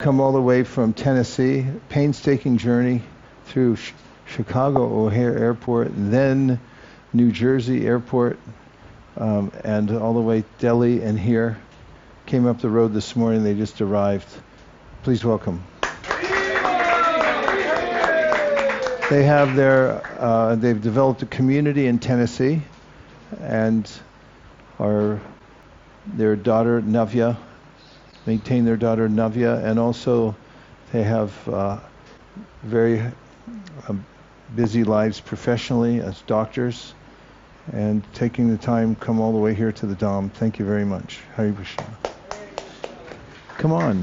come all the way from Tennessee, painstaking journey through Chicago O'Hare Airport, then New Jersey Airport, and all the way Delhi and here. Came up the road this morning, they just arrived. Please welcome. They have they've developed a community in Tennessee, and their daughter Navya, maintain their daughter Navya, and also they have very busy lives professionally as doctors, and taking the time come all the way here to the Dham. Thank you very much. Hare Krishna. Come on,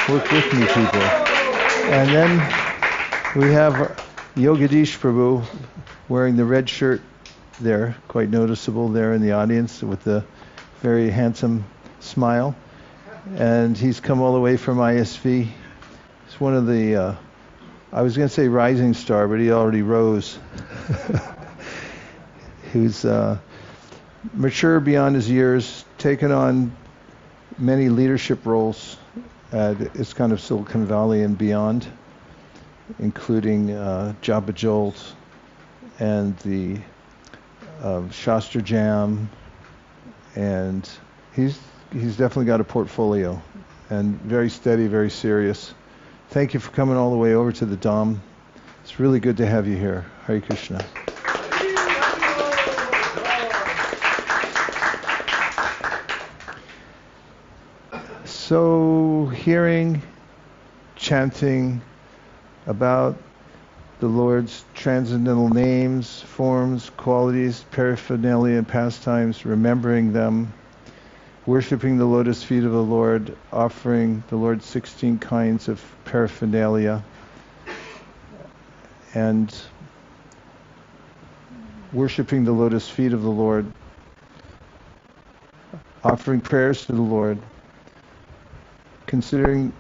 work with me, people. And then we have Yogadish Prabhu wearing the red shirt there, quite noticeable there in the audience with the very handsome smile. And he's come all the way from ISV. He's one of the, I was going to say rising star, but he already rose. Who's mature beyond his years, taken on many leadership roles at ISKCON of Silicon Valley and beyond, including Japa Jolt and the Shastra Jam, and he's definitely got a portfolio, and very steady, very serious. Thank you for coming all the way over to the Dham. It's really good to have you here. Hare Krishna. So, hearing, chanting about the Lord's transcendental names, forms, qualities, paraphernalia, and pastimes, remembering them, worshipping the lotus feet of the Lord, offering the Lord 16 kinds of paraphernalia, and worshipping the lotus feet of the Lord, offering prayers to the Lord, considering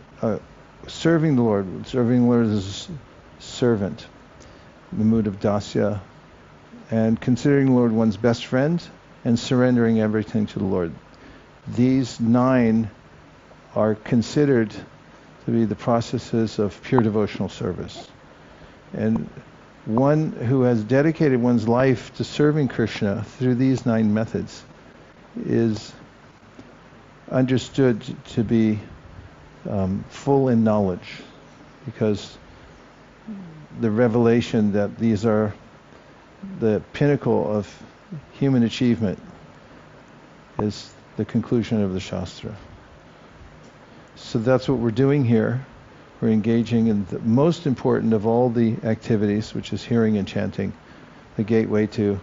serving the Lord as a servant, in the mood of dasya, and considering the Lord one's best friend, and surrendering everything to the Lord. These 9 are considered to be the processes of pure devotional service. And one who has dedicated one's life to serving Krishna through these 9 methods is understood to be full in knowledge, because the revelation that these are the pinnacle of human achievement is the conclusion of the Shastra. So that's what we're doing here. We're engaging in the most important of all the activities, which is hearing and chanting, the gateway to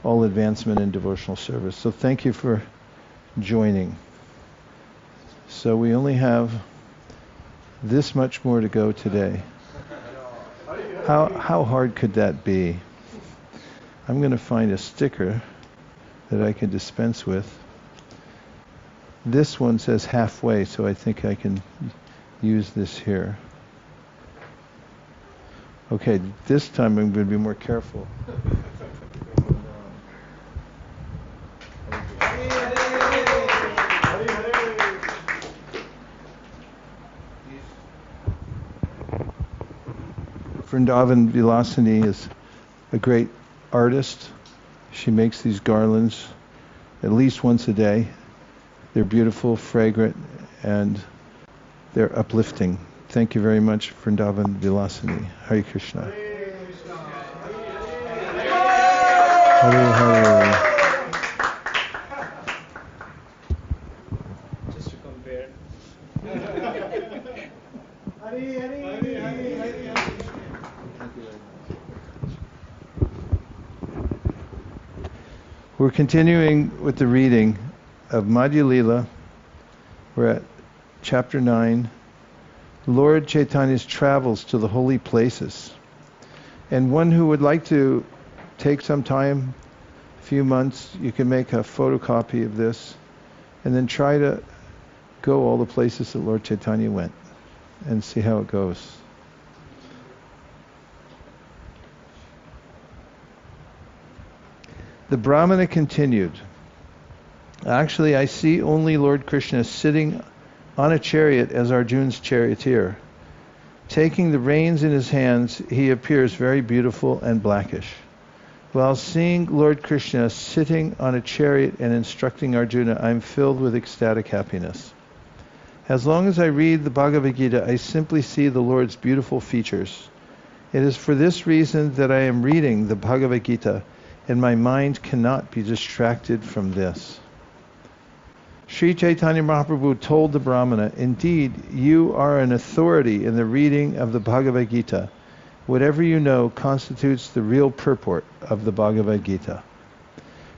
all advancement in devotional service. So thank you for joining. So we only have this much more to go today. How hard could that be? I'm going to find a sticker that I can dispense with. This one says halfway, so I think I can use this here. Okay, this time I'm going to be more careful. Vrindavan Vilasini is a great artist. She makes these garlands at least once a day. They're beautiful, fragrant, and they're uplifting. Thank you very much, Vrindavan Vilasini. Hare Krishna. Hare Hare. Just to compare. We're continuing with the reading of Madhya Lila. We're at chapter 9. Lord Chaitanya's travels to the holy places. And one who would like to take some time, a few months, you can make a photocopy of this and then try to go all the places that Lord Chaitanya went and see how it goes. The Brahmana continued, actually I see only Lord Kṛṣṇa sitting on a chariot as Arjuna's charioteer. Taking the reins in his hands, he appears very beautiful and blackish. While seeing Lord Kṛṣṇa sitting on a chariot and instructing Arjuna, I am filled with ecstatic happiness. As long as I read the Bhagavad Gītā, I simply see the Lord's beautiful features. It is for this reason that I am reading the Bhagavad Gītā, and my mind cannot be distracted from this. Sri Caitanya Mahaprabhu told the Brahmana, indeed, you are an authority in the reading of the Bhagavad Gītā. Whatever you know constitutes the real purport of the Bhagavad Gītā.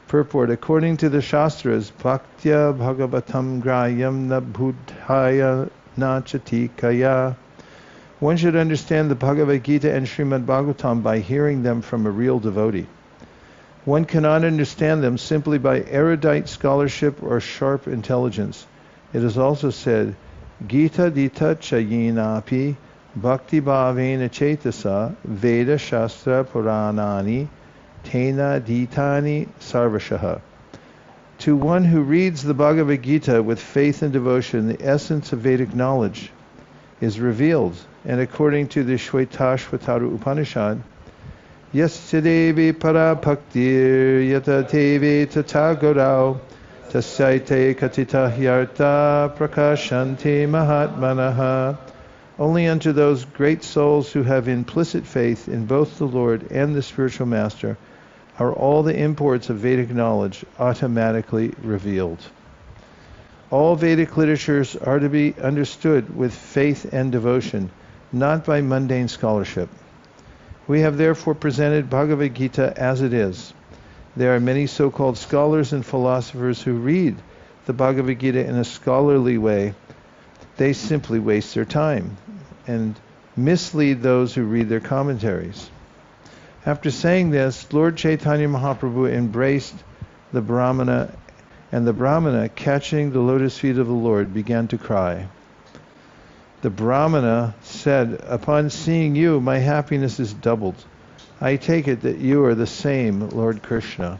Purport, according to the Shastras, Bhaktya Bhagavatam Grayam na Buddhaya na Chatikaya. One should understand the Bhagavad Gītā and Srimad Bhagavatam by hearing them from a real devotee. One cannot understand them simply by erudite scholarship or sharp intelligence. It is also said, Gītā dita chayinapi bhakti bhavena cetasa veda shastra puranani tena ditani sarvashaha. To one who reads the Bhagavad Gītā with faith and devotion, the essence of Vedic knowledge is revealed. And according to the Shvetashvatara Upanishad, Yastedevi para bhaktir yata teve tatagorau tasaite katita hyarta prakashanti mahatmanaha. Only unto those great souls who have implicit faith in both the Lord and the spiritual master are all the imports of Vedic knowledge automatically revealed. All Vedic literatures are to be understood with faith and devotion, not by mundane scholarship. We have therefore presented Bhagavad Gītā as it is. There are many so-called scholars and philosophers who read the Bhagavad Gītā in a scholarly way. They simply waste their time and mislead those who read their commentaries. After saying this, Lord Caitanya Mahaprabhu embraced the Brahmana, and the Brahmana, catching the lotus feet of the Lord, began to cry. The Brahmana said, upon seeing you, my happiness is doubled. I take it that you are the same Lord Kṛṣṇa.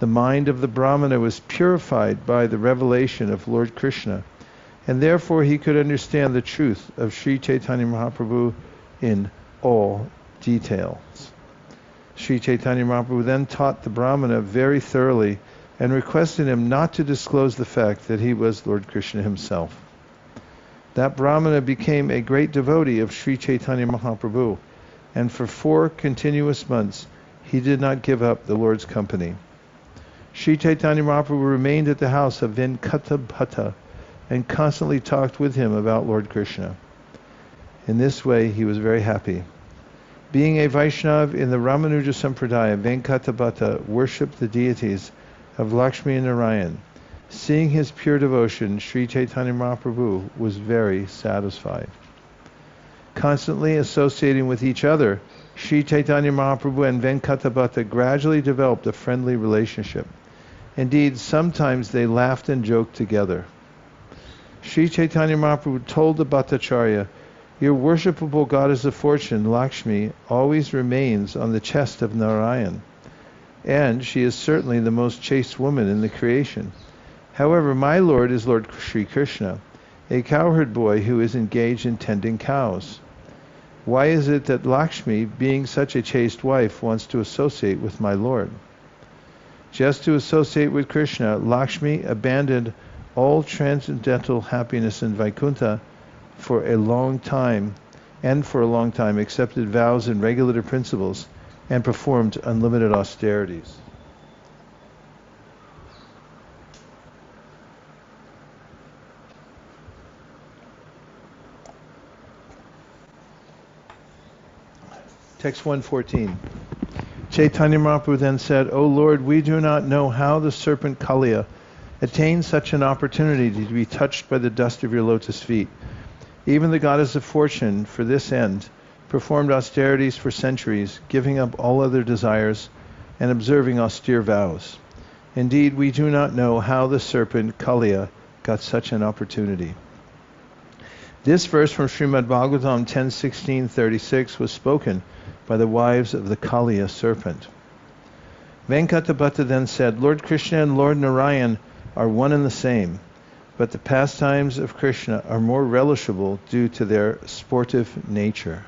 The mind of the Brahmana was purified by the revelation of Lord Kṛṣṇa, and therefore he could understand the truth of Sri Caitanya Mahaprabhu in all details. Sri Caitanya Mahaprabhu then taught the Brahmana very thoroughly and requested him not to disclose the fact that he was Lord Kṛṣṇa himself. That Brahmana became a great devotee of Sri Caitanya Mahaprabhu, and for 4 continuous months he did not give up the Lord's company. Sri Caitanya Mahaprabhu remained at the house of Venkata Bhatta and constantly talked with him about Lord Kṛṣṇa. In this way he was very happy. Being a Vaishnava in the Ramanuja Sampradaya, Venkata Bhatta worshipped the deities of Lakshmi and Narayan. Seeing his pure devotion, Sri Caitanya Mahaprabhu was very satisfied. Constantly associating with each other, Sri Caitanya Mahaprabhu and Venkata Bhatta gradually developed a friendly relationship. Indeed, sometimes they laughed and joked together. Sri Caitanya Mahaprabhu told the Bhattacharya, your worshipable goddess of fortune, Lakshmi, always remains on the chest of Narayan, and she is certainly the most chaste woman in the creation. However, my Lord is Lord Sri Kṛṣṇa, a cowherd boy who is engaged in tending cows. Why is it that Lakshmi, being such a chaste wife, wants to associate with my Lord? Just to associate with Kṛṣṇa, Lakshmi abandoned all transcendental happiness in Vaikuntha for a long time, accepted vows and regulative principles, and performed unlimited austerities. Text 114. Caitanya Mahaprabhu then said, O Lord, we do not know how the serpent Kaliya attained such an opportunity to be touched by the dust of your lotus feet. Even the goddess of fortune, for this end, performed austerities for centuries, giving up all other desires and observing austere vows. Indeed, we do not know how the serpent Kaliya got such an opportunity. This verse from Srimad Bhagavatam 10:16-36 was spoken by the wives of the Kaliya serpent. Venkata Bhatta then said, Lord Kṛṣṇa and Lord Narayan are one and the same. but the pastimes of Krishna are more relishable due to their sportive nature.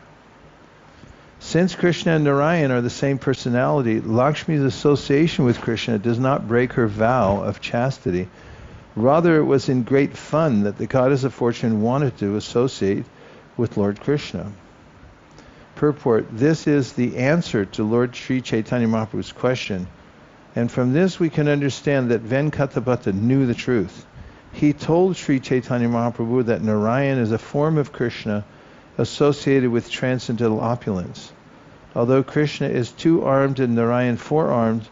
Since Krishna and Narayan are the same personality, Lakshmi's association with Krishna does not break her vow of chastity. Rather, it was in great fun that the goddess of fortune wanted to associate with Lord Kṛṣṇa. Purport: this is the answer to Lord Sri Caitanya Mahaprabhu's question, and from this we can understand that Venkatabhata knew the truth. He told Sri Caitanya Mahaprabhu that Narayan is a form of Krishna associated with transcendental opulence. Although Krishna is two-armed and Narayan four-armed,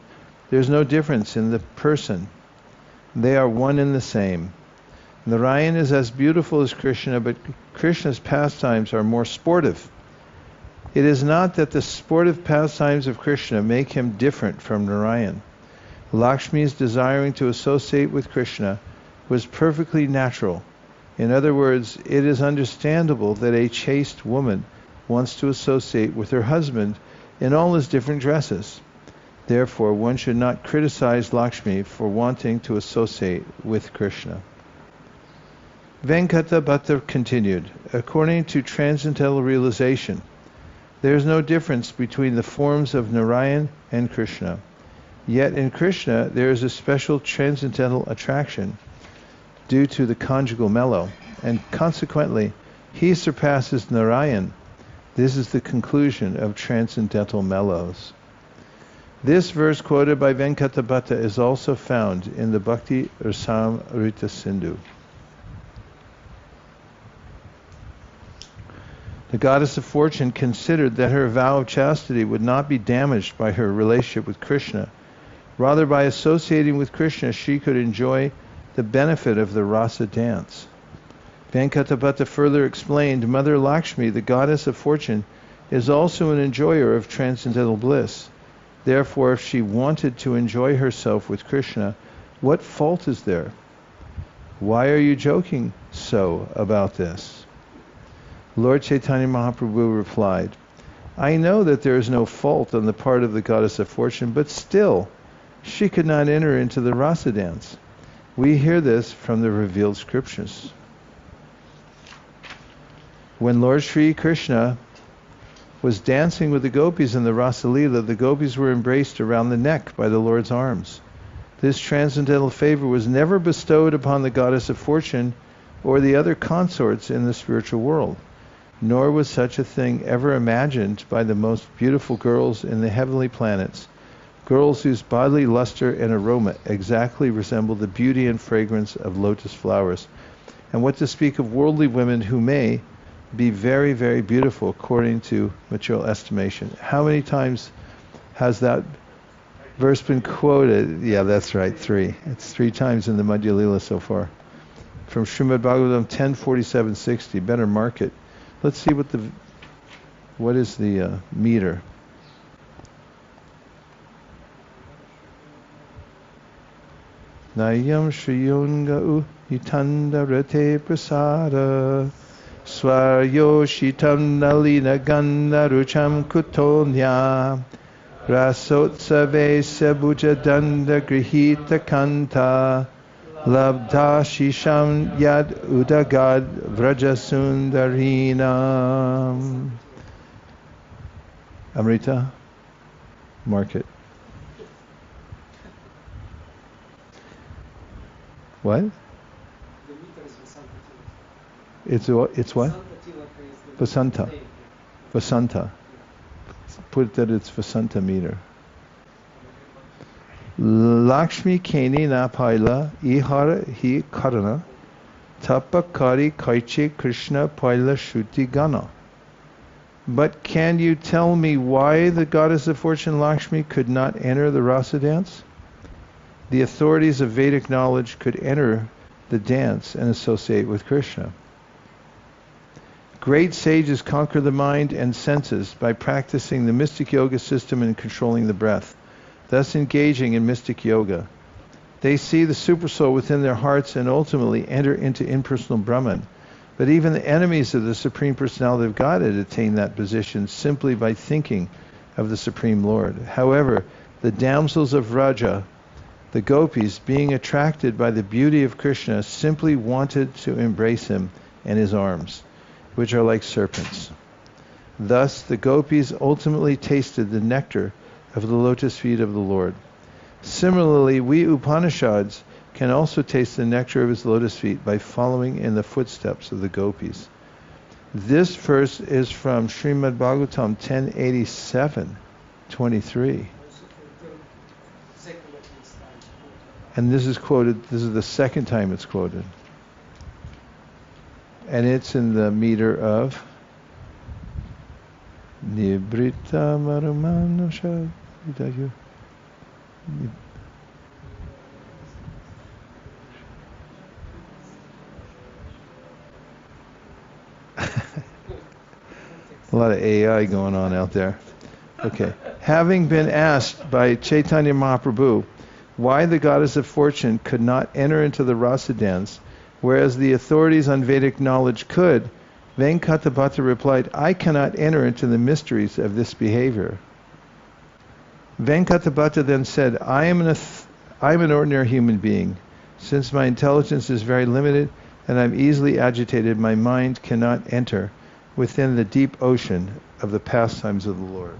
there is no difference in the person. They are one and the same. Narayan is as beautiful as Krishna, but Krishna's pastimes are more sportive. It is not that the sportive pastimes of Krishna make him different from Narayan. Lakshmi's desiring to associate with Krishna was perfectly natural. In other words, it is understandable that a chaste woman wants to associate with her husband in all his different dresses. Therefore, one should not criticize Lakshmi for wanting to associate with Krishna. Venkatabhata continued, according to transcendental realization, there is no difference between the forms of Narayan and Krishna. Yet in Krishna there is a special transcendental attraction due to the conjugal mellow, and consequently he surpasses Narayan. This is the conclusion of transcendental mellows. This verse quoted by Venkatabhata is also found in the Bhakti Rasamrita Sindhu. The goddess of fortune considered that her vow of chastity would not be damaged by her relationship with Krishna. Rather, by associating with Krishna, she could enjoy the benefit of the rasa dance. Venkatabhata further explained, Mother Lakshmi, the goddess of fortune, is also an enjoyer of transcendental bliss. Therefore, if she wanted to enjoy herself with Krishna, what fault is there? Why are you joking so about this? Lord Chaitanya Mahaprabhu replied, I know that there is no fault on the part of the goddess of fortune, but still, she could not enter into the rasa dance. We hear this from the revealed scriptures. When Lord Sri Krishna was dancing with the gopis in the Rasa Leela, the gopis were embraced around the neck by the Lord's arms. This transcendental favor was never bestowed upon the goddess of fortune or the other consorts in the spiritual world, nor was such a thing ever imagined by the most beautiful girls in the heavenly planets, girls whose bodily luster and aroma exactly resemble the beauty and fragrance of lotus flowers. And what to speak of worldly women who may be very, very beautiful according to material estimation. How many times has that verse been quoted? Yeah, that's right, 3. It's 3 times in the Madhya Lila so far. From Srimad Bhagavatam 10:47-60. Better mark it. Let's see what is the meter. Nayam Shriyunga Hitanda Rate Prasada Swaryoshitam Nalina Ganda Rucham Kutonya Rasotsave Sabuja Danda Grihita Kanta Labdha Shisham Yad Udagad Vrajasundarina. Amrita, mark it. What? It's what? Vasanta. Vasanta. Put that it's Vasanta meter. Lakshmi Keni na paila ihara hi karana tapakari kaiche Krishna paila shuti gana. But can you tell me why the goddess of fortune Lakshmi could not enter the rasa dance? The authorities of Vedic knowledge could enter the dance and associate with Krishna. Great sages conquer the mind and senses by practicing the mystic yoga system and controlling the breath, thus engaging in mystic yoga. They see the supersoul within their hearts and ultimately enter into impersonal Brahman. But even the enemies of the Supreme Personality of Godhead attain that position simply by thinking of the Supreme Lord. However, the damsels of Vraja, The gopis, being attracted by the beauty of Krishna, simply wanted to embrace him and his arms, which are like serpents. Thus, the gopis ultimately tasted the nectar of the lotus feet of the Lord. Similarly, we Upanishads can also taste the nectar of his lotus feet by following in the footsteps of the gopis. This verse is from Srimad Bhagavatam 1087:23. And this is quoted, this is the second time it's quoted. And it's in the meter of Nibrita Marumanasha. A lot of AI going on out there. Okay. Having been asked by Caitanya Mahaprabhu why the goddess of fortune could not enter into the rasa dance, whereas the authorities on Vedic knowledge could, Venkatabhata replied, I cannot enter into the mysteries of this behavior. Venkatabhata then said, I am an ordinary human being. Since my intelligence is very limited and I'm easily agitated, my mind cannot enter within the deep ocean of the pastimes of the Lord.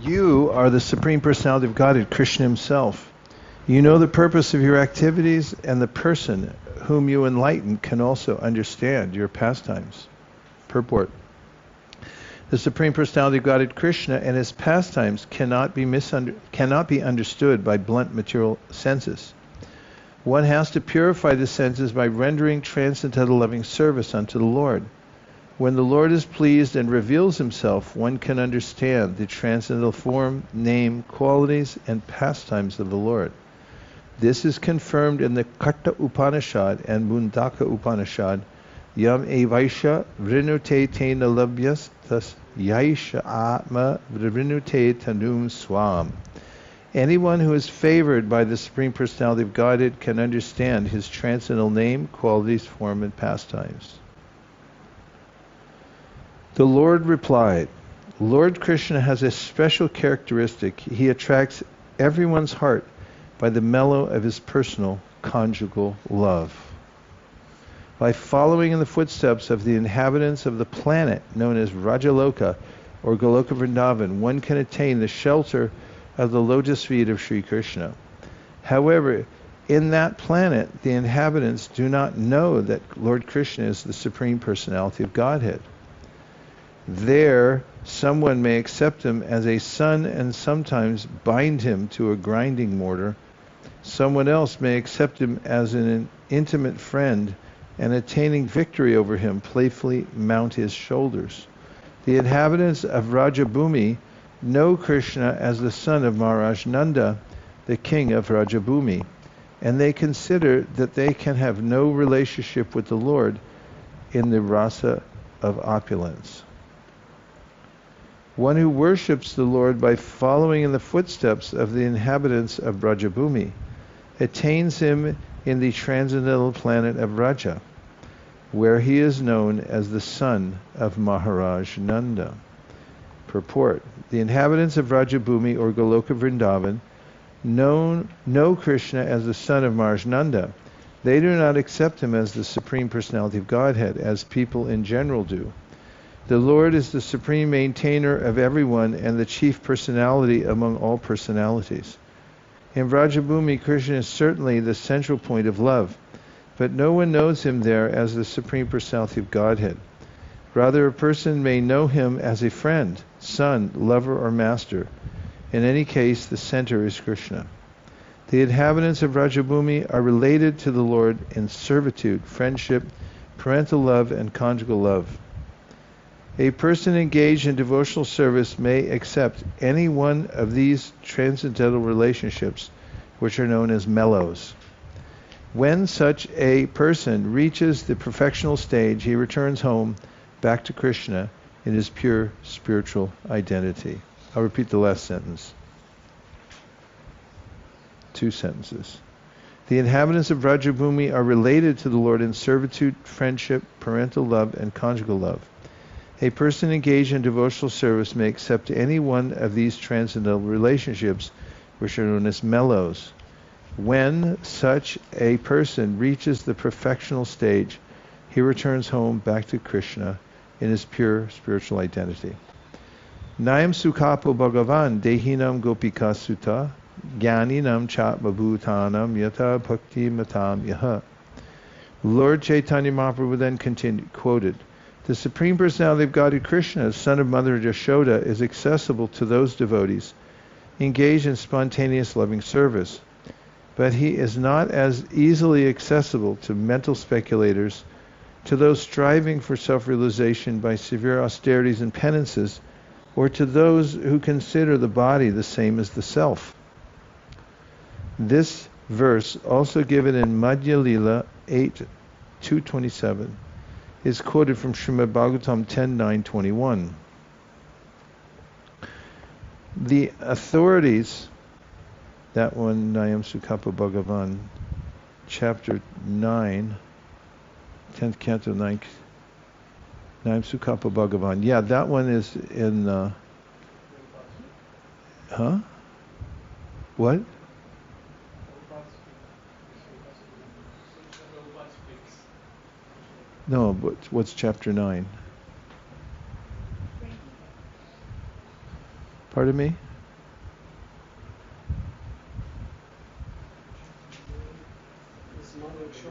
You are the Supreme Personality of Godhead, Krishna himself. You know the purpose of your activities, and the person whom you enlighten can also understand your pastimes. Purport. The Supreme Personality of Godhead, Krishna, and his pastimes cannot be understood by blunt material senses. One has to purify the senses by rendering transcendental loving service unto the Lord. When the Lord is pleased and reveals himself, one can understand the transcendental form, name, qualities, and pastimes of the Lord. This is confirmed in the Katha Upanishad and Mundaka Upanishad. Yam evaisha vrinute tena labhyas tas yaisha atma vrinute tanum swam. Anyone who is favored by the Supreme Personality of Godhead can understand his transcendental name, qualities, form, and pastimes. The Lord replied, Lord Kṛṣṇa has a special characteristic. He attracts everyone's heart by the mellow of his personal conjugal love. By following in the footsteps of the inhabitants of the planet known as Rajaloka or Goloka Vrindavan, one can attain the shelter of the lotus feet of Sri Krishna. However, in that planet, the inhabitants do not know that Lord Kṛṣṇa is the Supreme Personality of Godhead. There, someone may accept him as a son and sometimes bind him to a grinding mortar. Someone else may accept him as an intimate friend and, attaining victory over him, playfully mount his shoulders. The inhabitants of Rajabhumi know Krishna as the son of Maharaj Nanda, the king of Rajabhumi, and they consider that they can have no relationship with the Lord in the rasa of opulence. One who worships the Lord by following in the footsteps of the inhabitants of Rajabhumi attains him in the transcendental planet of Raja, where he is known as the son of Maharaj Nanda. Purport. The inhabitants of Rajabhumi or Goloka Vrindavan know Krishna as the son of Maharaj Nanda. They do not accept him as the Supreme Personality of Godhead, as people in general do. The Lord is the supreme maintainer of everyone and the chief personality among all personalities. In Vrajabhumi, Krishna is certainly the central point of love, but no one knows him there as the Supreme Personality of Godhead. Rather, a person may know him as a friend, son, lover, or master. In any case, the center is Krishna. The inhabitants of Rajabhumi are related to the Lord in servitude, friendship, parental love, and conjugal love. A person engaged in devotional service may accept any one of these transcendental relationships, which are known as mellows. When such a person reaches the perfectional stage, he returns home, back to Krishna, in his pure spiritual identity. I'll repeat the last sentence. 2 sentences. The inhabitants of Vrajabhumi are related to the Lord in servitude, friendship, parental love, and conjugal love. A person engaged in devotional service may accept any one of these transcendental relationships, which are known as mellows. When such a person reaches the perfectional stage, he returns home back to Krishna in his pure spiritual identity. Nayam sukhapo bhagavan dehinam gopika sutta jnaninam chatmabhutanam yata bhakti matam yaha. Lord Caitanya Mahaprabhu then quoted, the Supreme Personality of Godhead Krishna, son of Mother Yashoda, is accessible to those devotees engaged in spontaneous loving service, but he is not as easily accessible to mental speculators, to those striving for self-realization by severe austerities and penances, or to those who consider the body the same as the self. This verse, also given in Madhya Lila 8:227, is quoted from Srimad Bhagavatam 10:921. The authorities, that one, Nayam Sukapa Bhagavan, chapter 9, 10th canto, 9th, Nayam Sukapa Bhagavan. Yeah, that one is in, What? No, but what's chapter 9? Pardon me?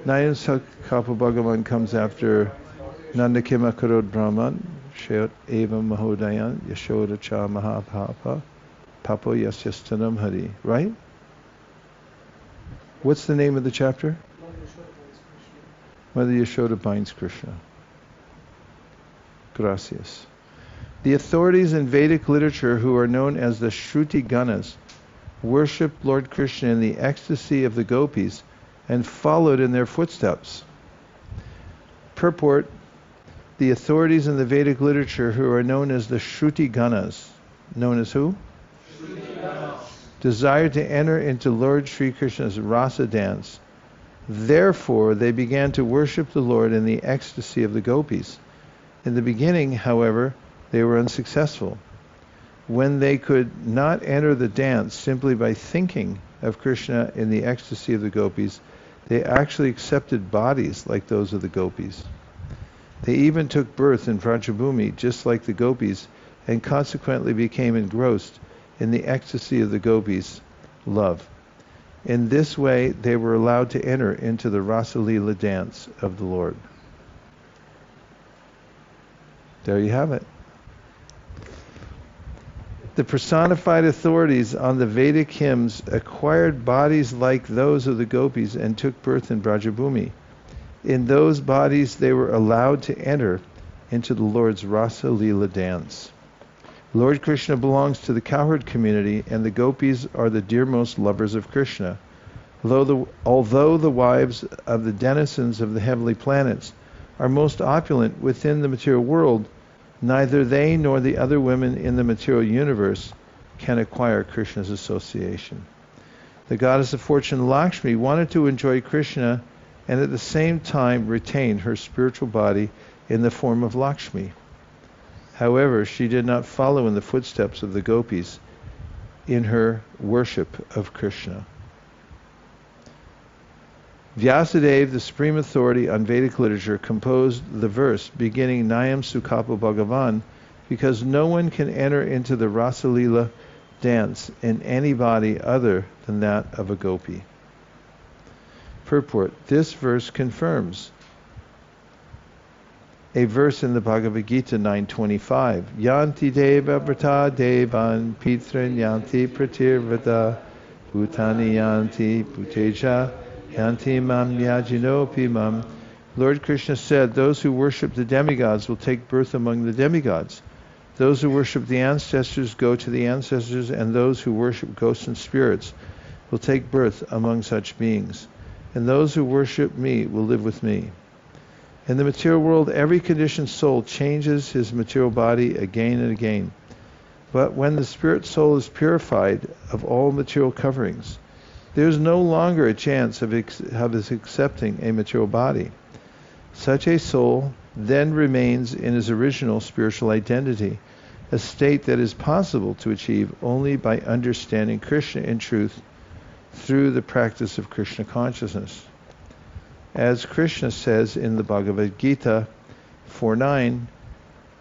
Nayam Sukapa Bhagavan comes after Nandakima Karod Brahman, Shayot Eva Mahodayan, Yashoda Cha Mahapapa, Papo Yasyastanam Hari, right? What's the name of the chapter? Mother Yashoda binds Krishna. Gracias. The authorities in Vedic literature who are known as the Shruti Ganas worship Lord Krishna in the ecstasy of the gopis and followed in their footsteps. Purport: the authorities in the Vedic literature who are known as the Shruti Ganas, known as who? Shruti Ganas. Desired to enter into Lord Sri Krishna's rasa dance. Therefore, they began to worship the Lord in the ecstasy of the gopis. In the beginning, however, they were unsuccessful. When they could not enter the dance simply by thinking of Krishna in the ecstasy of the gopis, they actually accepted bodies like those of the gopis. They even took birth in Vrajabhumi, just like the gopis, and consequently became engrossed in the ecstasy of the gopis' love. In this way, they were allowed to enter into the Rasa Lila dance of the Lord. There you have it. The personified authorities on the Vedic hymns acquired bodies like those of the gopis and took birth in Brajabhumi. In those bodies, they were allowed to enter into the Lord's Rasa Lila dance. Lord Krishna belongs to the cowherd community, and the gopis are the dearmost lovers of Krishna. Although the wives of the denizens of the heavenly planets are most opulent within the material world, neither they nor the other women in the material universe can acquire Krishna's association. The goddess of fortune Lakshmi wanted to enjoy Krishna and at the same time retain her spiritual body in the form of Lakshmi. However, she did not follow in the footsteps of the gopis in her worship of Krishna. Vyasadeva, the supreme authority on Vedic literature, composed the verse beginning Nayam Sukapa Bhagavan because no one can enter into the Rasa Lila dance in any body other than that of a gopi. Purport: this verse confirms a verse in the Bhagavad Gītā 9:25. Yanti deva vrata devan pitran yanti pratirvata bhutani yanti bhuteja yanti mam yajinopi mam. Lord Krishna said, those who worship the demigods will take birth among the demigods. Those who worship the ancestors go to the ancestors, and those who worship ghosts and spirits will take birth among such beings. And those who worship me will live with me. In the material world, every conditioned soul changes his material body again and again. But when the spirit soul is purified of all material coverings, there is no longer a chance of his accepting a material body. Such a soul then remains in his original spiritual identity, a state that is possible to achieve only by understanding Krishna in truth through the practice of Krishna consciousness. As Krishna says in the Bhagavad Gītā 4:9,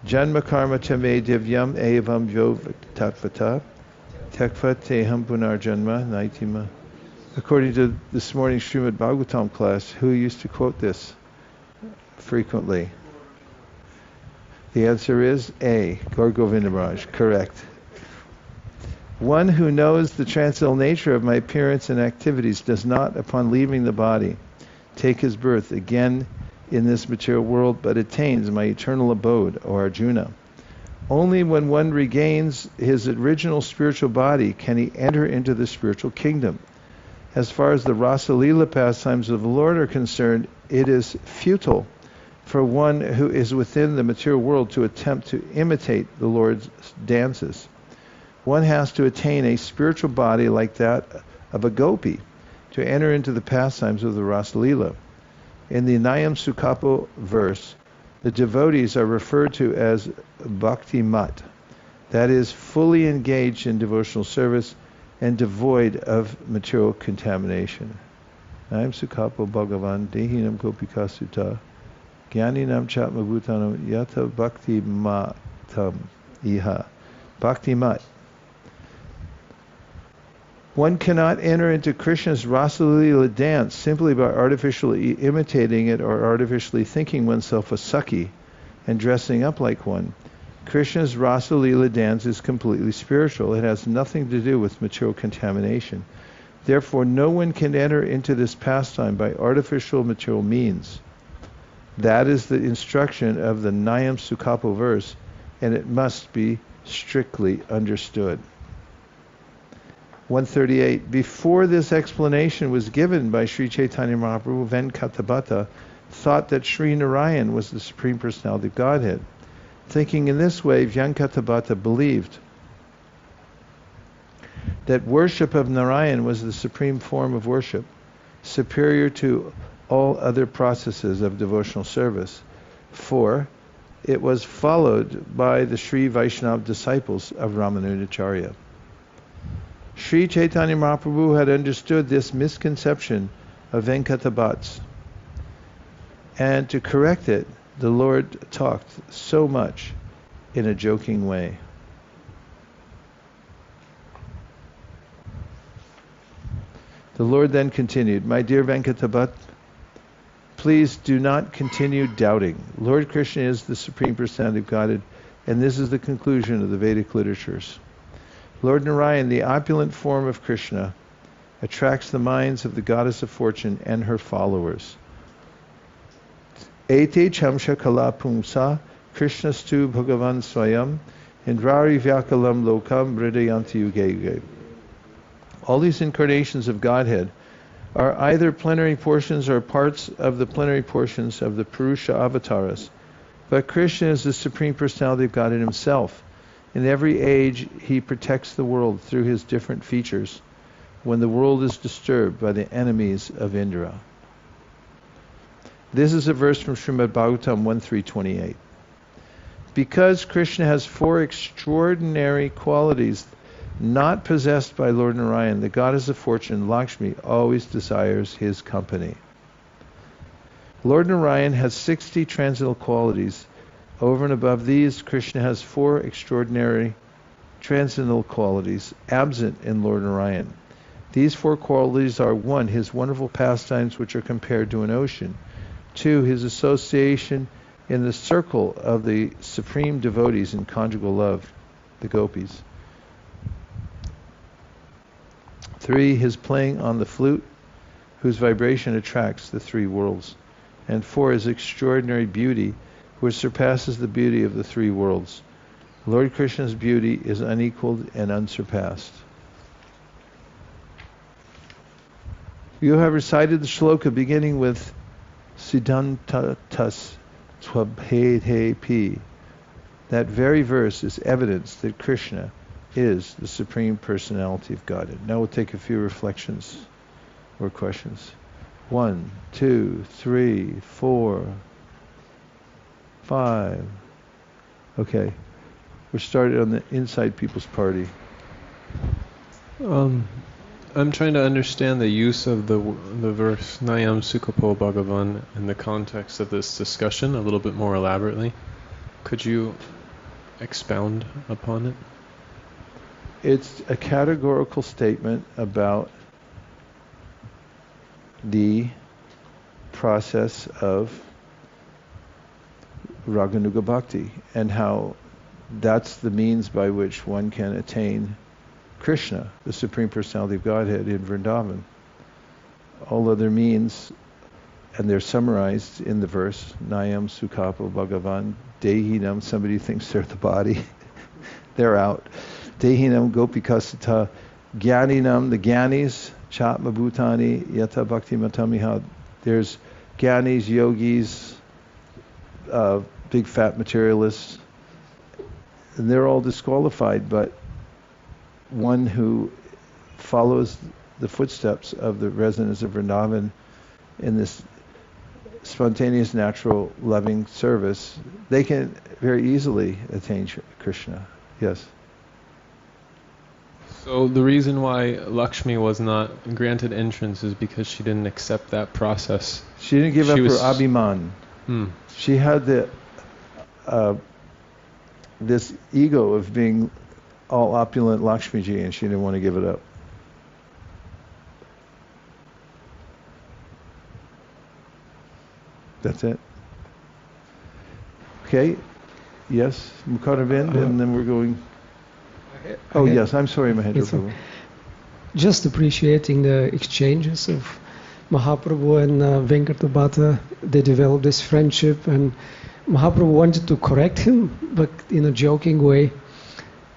Janma karma tame divyam evam yo tatvata tekva teham punarjanma naitima. According to this morning's Srimad Bhagavatam class, who used to quote this frequently? The answer is A, Gaur Govinda Maharaj, correct. One who knows the transcendental nature of my appearance and activities does not, upon leaving the body, take his birth again in this material world, but attains my eternal abode, O Arjuna. Only when one regains his original spiritual body can he enter into the spiritual kingdom. As far as the Rasa Lila pastimes of the Lord are concerned, it is futile for one who is within the material world to attempt to imitate the Lord's dances. One has to attain a spiritual body like that of a gopi to enter into the pastimes of the Rasa Lila. In the Nayam Sukapo verse, the devotees are referred to as bhakti mat, that is, fully engaged in devotional service and devoid of material contamination. Nayam Sukapo Bhagavan Dehinam Gopika Sutta Jnaninam Chatma Bhutanam Yata Bhakti Matam Iha. Bhakti Mat. One cannot enter into Krishna's Rasa Lila dance simply by artificially imitating it or artificially thinking oneself a Sakhi and dressing up like one. Krishna's Rasa Lila dance is completely spiritual. It has nothing to do with material contamination. Therefore, no one can enter into this pastime by artificial material means. That is the instruction of the Nayam Sukapo verse, and it must be strictly understood. 138. Before this explanation was given by Sri Caitanya Mahaprabhu, Venkatabhata thought that Sri Narayan was the Supreme Personality of Godhead. Thinking in this way, Venkatabhata believed that worship of Narayan was the supreme form of worship, superior to all other processes of devotional service, for it was followed by the Sri Vaishnava disciples of Ramanujacharya. Sri Caitanya Mahaprabhu had understood this misconception of Venkatabhat's, and to correct it, the Lord talked so much in a joking way. The Lord then continued, "My dear Venkatabhat, please do not continue doubting. Lord Kṛṣṇa is the Supreme Personality of Godhead, and this is the conclusion of the Vedic literatures. Lord Narayan, the opulent form of Krishna, attracts the minds of the goddess of fortune and her followers. Ete chamsha kala pumsa Krishnastu bhagavan swayam indrari vyakalam lokam hridayanti yuge yuge." All these incarnations of Godhead are either plenary portions or parts of the plenary portions of the Purusha avatars. But Krishna is the Supreme Personality of Godhead himself. In every age, he protects the world through his different features when the world is disturbed by the enemies of Indra. This is a verse from Srimad Bhagavatam 1.3.28. Because Krishna has four extraordinary qualities not possessed by Lord Narayan, the goddess of fortune, Lakshmi, always desires his company. Lord Narayan has 60 transcendental qualities. Over and above these, Krishna has four extraordinary transcendental qualities absent in Lord Narayan. These four qualities are: 1, his wonderful pastimes which are compared to an ocean; 2, his association in the circle of the supreme devotees in conjugal love, the gopis; 3, his playing on the flute, whose vibration attracts the three worlds; and 4, his extraordinary beauty, which surpasses the beauty of the three worlds. Lord Krishna's beauty is unequaled and unsurpassed. You have recited the shloka beginning with Siddhantatas Swabhedhepi. That very verse is evidence that Krishna is the Supreme Personality of Godhead. Now we'll take a few reflections. More questions? 1, 2, 3, 4, 5. Okay. We're started on the inside people's party. I'm trying to understand the use of the verse Nayam Sukapo Bhagavan in the context of this discussion a little bit more elaborately. Could you expound upon it? It's a categorical statement about the process of Raganuga Bhakti and how that's the means by which one can attain Krishna, the Supreme Personality of Godhead in Vrindavan. All other means, and they're summarized in the verse, Nayam Sukapa Bhagavan, Dehinam, somebody thinks they're the body, they're out. Dehinam Gopikasata, Gyaninam, the Gyanis, Chatma Bhutani, Yata Bhakti Matamiha. There's Gyanis, yogis, big fat materialists, and they're all disqualified, but one who follows the footsteps of the residents of Vrindavan in this spontaneous, natural, loving service, they can very easily attain Krishna. Yes? So the reason why Lakshmi was not granted entrance is because she didn't accept that process. She didn't give up her abhiman. She had this ego of being all opulent Lakshmiji, and she didn't want to give it up. That's it. Okay. Yes, Mukaravind, and then we're going... yes, I'm sorry, Mahendra. Just appreciating the exchanges of Mahaprabhu and Venkatabhata. They developed this friendship, and Mahaprabhu wanted to correct him, but in a joking way.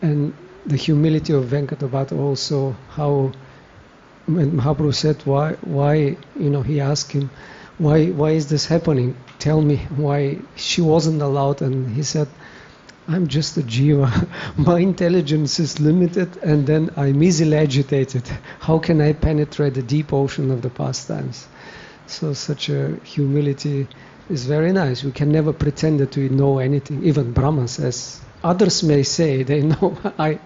And the humility of Venkatabhata also, how when Mahaprabhu said, why, he asked him, why is this happening? Tell me why she wasn't allowed. And he said, I'm just a jiva. My intelligence is limited, and then I'm easily agitated. How can I penetrate the deep ocean of the pastimes? So such a humility is very nice. We can never pretend that we know anything. Even Brahma says, others may say they know.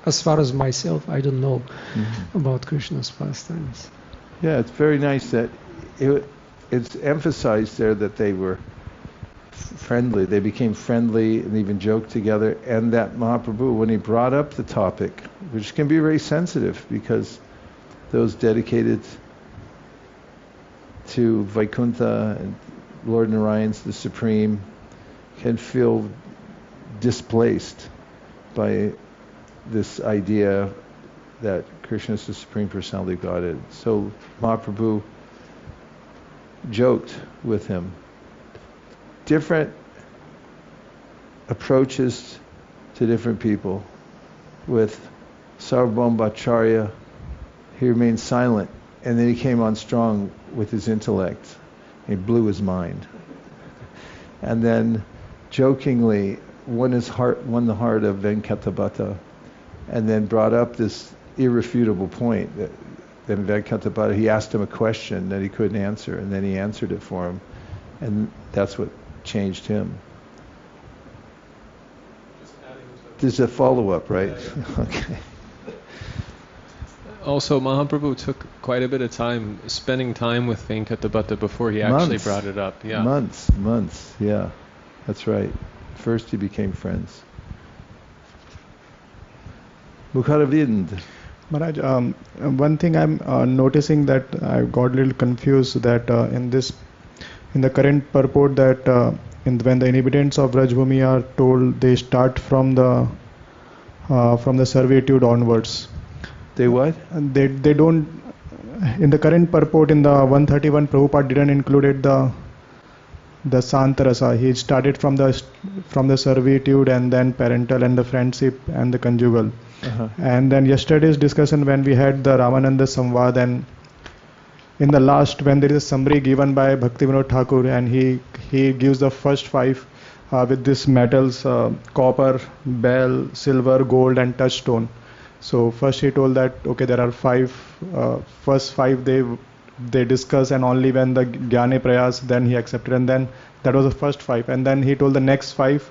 As far as myself, I don't know about Krishna's pastimes. Yeah, it's very nice that it's emphasized there that they were friendly. They became friendly and even joked together. And that Mahaprabhu, when he brought up the topic, which can be very sensitive because those dedicated to Vaikuntha and Lord Narayan's the Supreme can feel displaced by this idea that Krishna is the Supreme Personality of Godhead. So Mahaprabhu joked with him. Different approaches to different people. With Sarvabhauma Bhattacharya, he remained silent, and then he came on strong with his intellect. He blew his mind. And then jokingly won the heart of Venkatabhata, and then brought up this irrefutable point that then Venkatabhata, he asked him a question that he couldn't answer, and then he answered it for him, and that's what changed him. There's a follow-up, right? Okay. Also, Mahaprabhu took quite a bit of time spending time with Venkatabhata before he actually brought it up. Yeah. Months, yeah. That's right. First he became friends. Mukharavind. Maharaj, one thing I'm noticing that I got a little confused that in the current purport that when the inhabitants of Rajbhumi are told they start from the servitude onwards. They what? They don't. In the current purport in the 131, Prabhupada didn't included the Santarasa. He started from the servitude and then parental and the friendship and the conjugal. And then yesterday's discussion when we had the Ramananda Samvad, and in the last when there is a summary given by Bhaktivinoda Thakur, and he gives the first 5 with these metals, copper, bell, silver, gold and touchstone. So first he told that okay, there are 5, first 5 they they discuss, and only when the Jnane Prayas, then he accepted. And then that was the first 5. And then he told the next 5,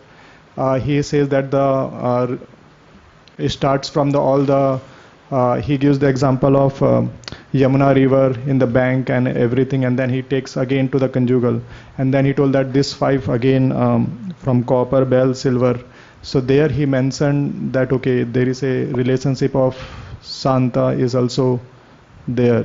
he says that it starts from he gives the example of Yamuna river in the bank and everything, and then he takes again to the conjugal. And then he told that this 5 again from copper, bell, silver. So there he mentioned that, okay, there is a relationship of Santa is also there.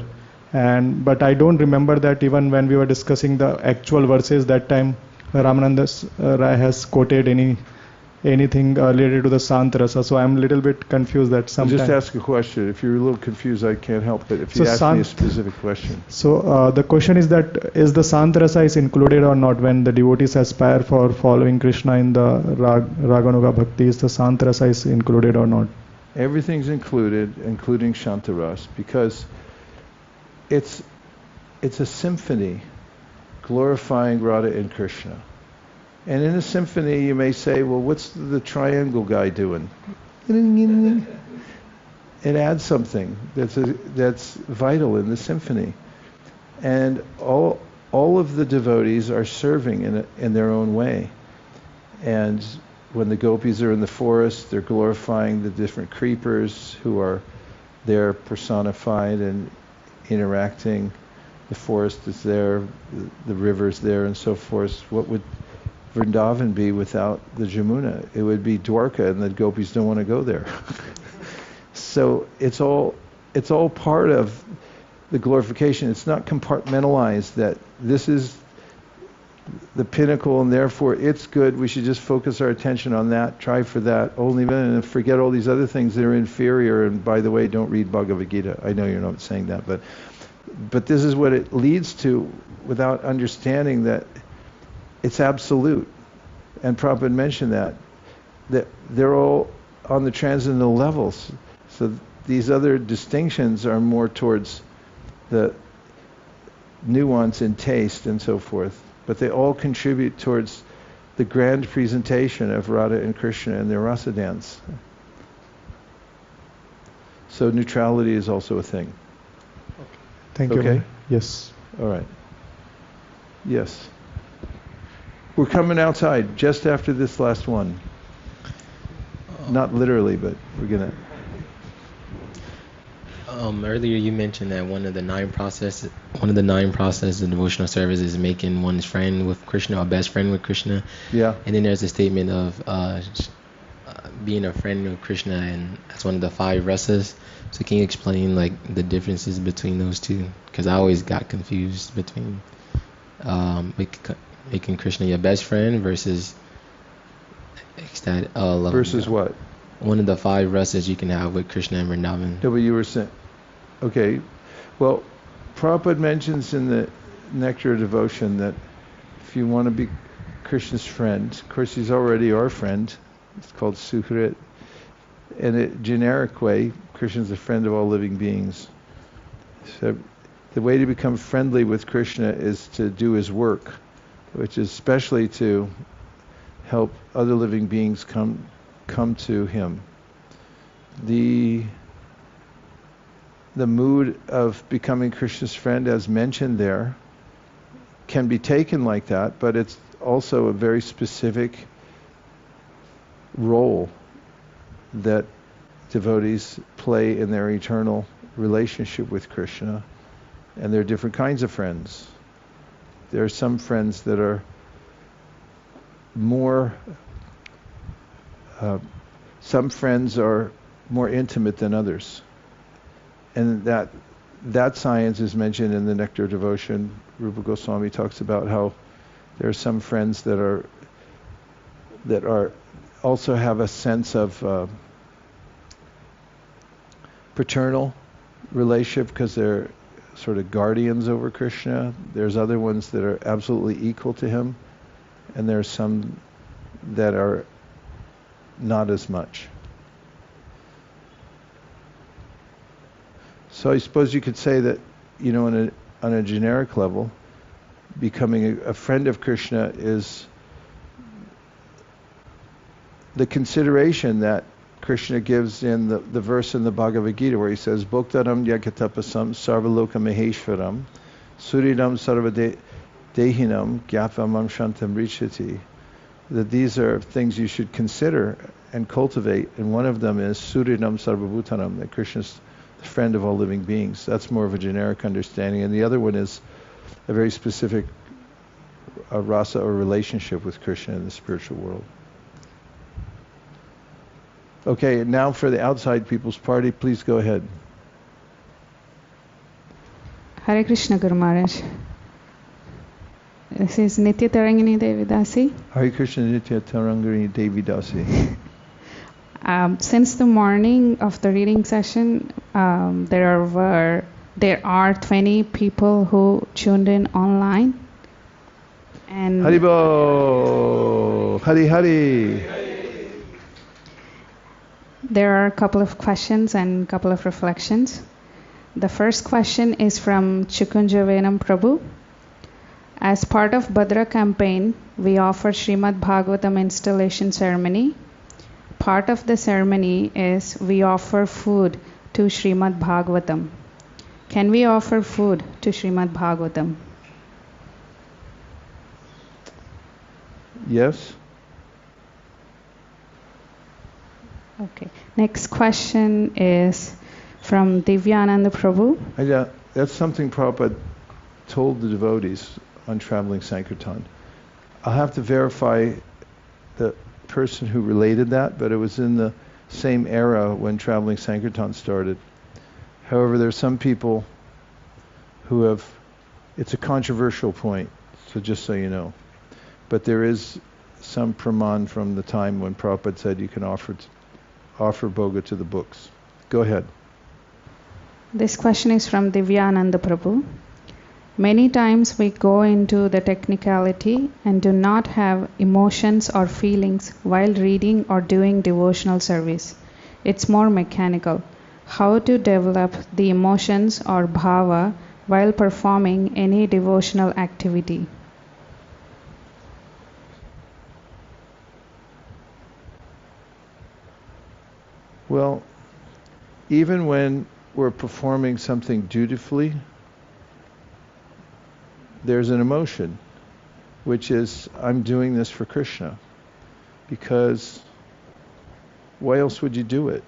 But I don't remember that even when we were discussing the actual verses that time, Ramananda Rai has quoted anything related to the Sant Rasa. So I'm a little bit confused that sometimes. Just ask a question. If you're a little confused, I can't help it. If you ask me a specific question. So the question is that is the Sant Rasa is included or not when the devotees aspire for following Krishna in the Raganuga Bhakti? Is the Sant Rasa is included or not? Everything's included, including Shantaras, because it's a symphony glorifying Radha and Krishna. And in a symphony, you may say, well, what's the triangle guy doing? It adds something that's vital in the symphony. And all of the devotees are serving in their own way. And when the gopis are in the forest, they're glorifying the different creepers who are there personified and interacting. The forest is there, the river's there, and so forth. What would Vrindavan be without the Jamuna? It would be Dwarka, and the gopis don't want to go there. So it's all part of the glorification. It's not compartmentalized that this is the pinnacle and therefore it's good. We should just focus our attention on that, try for that, only then, and forget all these other things that are inferior. And by the way, don't read Bhagavad Gītā. I know you're not saying that, but this is what it leads to without understanding that it's absolute. And Prabhupada mentioned that they're all on the transcendental levels. So these other distinctions are more towards the nuance in taste and so forth. But they all contribute towards the grand presentation of Radha and Krishna and their rasa dance. So neutrality is also a thing. Thank you. Okay? Yes. All right. Yes. We're coming outside just after this last one. Not literally, but we're going to... Earlier you mentioned that one of the 9 processes of devotional service is making one's friend with Krishna or best friend with Krishna. Yeah. And then there's a statement of being a friend with Krishna, and that's one of the 5 rasas. So can you explain like the differences between those two? Because I always got confused between making Krishna your best friend versus ecstatic love. Versus what? One of the 5 rasas you can have with Krishna and Vrindavan. No, but you were saying... Okay. Well, Prabhupada mentions in the Nectar of Devotion that if you want to be Krishna's friend, of course he's already our friend. It's called Suhrit. In a generic way, Krishna's a friend of all living beings. So the way to become friendly with Krishna is to do his work, which is especially to help other living beings come to him. The mood of becoming Krishna's friend, as mentioned there, can be taken like that, but it's also a very specific role that devotees play in their eternal relationship with Krishna. And there are different kinds of friends. There are some friends that are more... some friends are more intimate than others. And that science is mentioned in the Nectar of Devotion. Rupa Goswami talks about how there are some friends that are also have a sense of paternal relationship because they're sort of guardians over Krishna. There's other ones that are absolutely equal to him, and there are some that are not as much. So I suppose you could say that, on a generic level, becoming a friend of Krishna is the consideration that Krishna gives in the verse in the Bhagavad Gītā where he says, Bhoktaram yakatapasam sarvaloka maheshwaram Suridam sarva dehinam gyatvam shantam richati. That these are things you should consider and cultivate, and one of them is Suridam sarvabhutanam, that Krishna is the friend of all living beings. That's more of a generic understanding, and the other one is a very specific rasa or relationship with Krishna in the spiritual world. Okay, now for the outside people's party, please go ahead. Hare Krishna Guru Maharaj. This is Nitya Tarangini Devidasi. Hare Krishna Nitya Tarangini Devidasi. Since the morning of the reading session, there are 20 people who tuned in online. And Haribo! Hari Hari! There are a couple of questions and a couple of reflections. The first question is from Chikunjavenam Prabhu. As part of Bhadra campaign, we offer Srimad Bhagavatam installation ceremony. Part of the ceremony is we offer food to Srimad Bhagavatam. Can we offer food to Srimad Bhagavatam? Yes. Okay. Next question is from Divyananda Prabhu. That's something Prabhupada told the devotees on traveling Sankirtan. I'll have to verify the person who related that, but it was in the same era when traveling Sankirtan started. However, there are some people who have, it's a controversial point, so just so you know. But there is some praman from the time when Prabhupada said you can offer bhoga to the books. Go ahead. This question is from Divyananda Prabhu. Many times we go into the technicality and do not have emotions or feelings while reading or doing devotional service. It's more mechanical. How to develop the emotions or bhava while performing any devotional activity? Well, even when we're performing something dutifully, there's an emotion, which is, I'm doing this for Krishna. Because why else would you do it?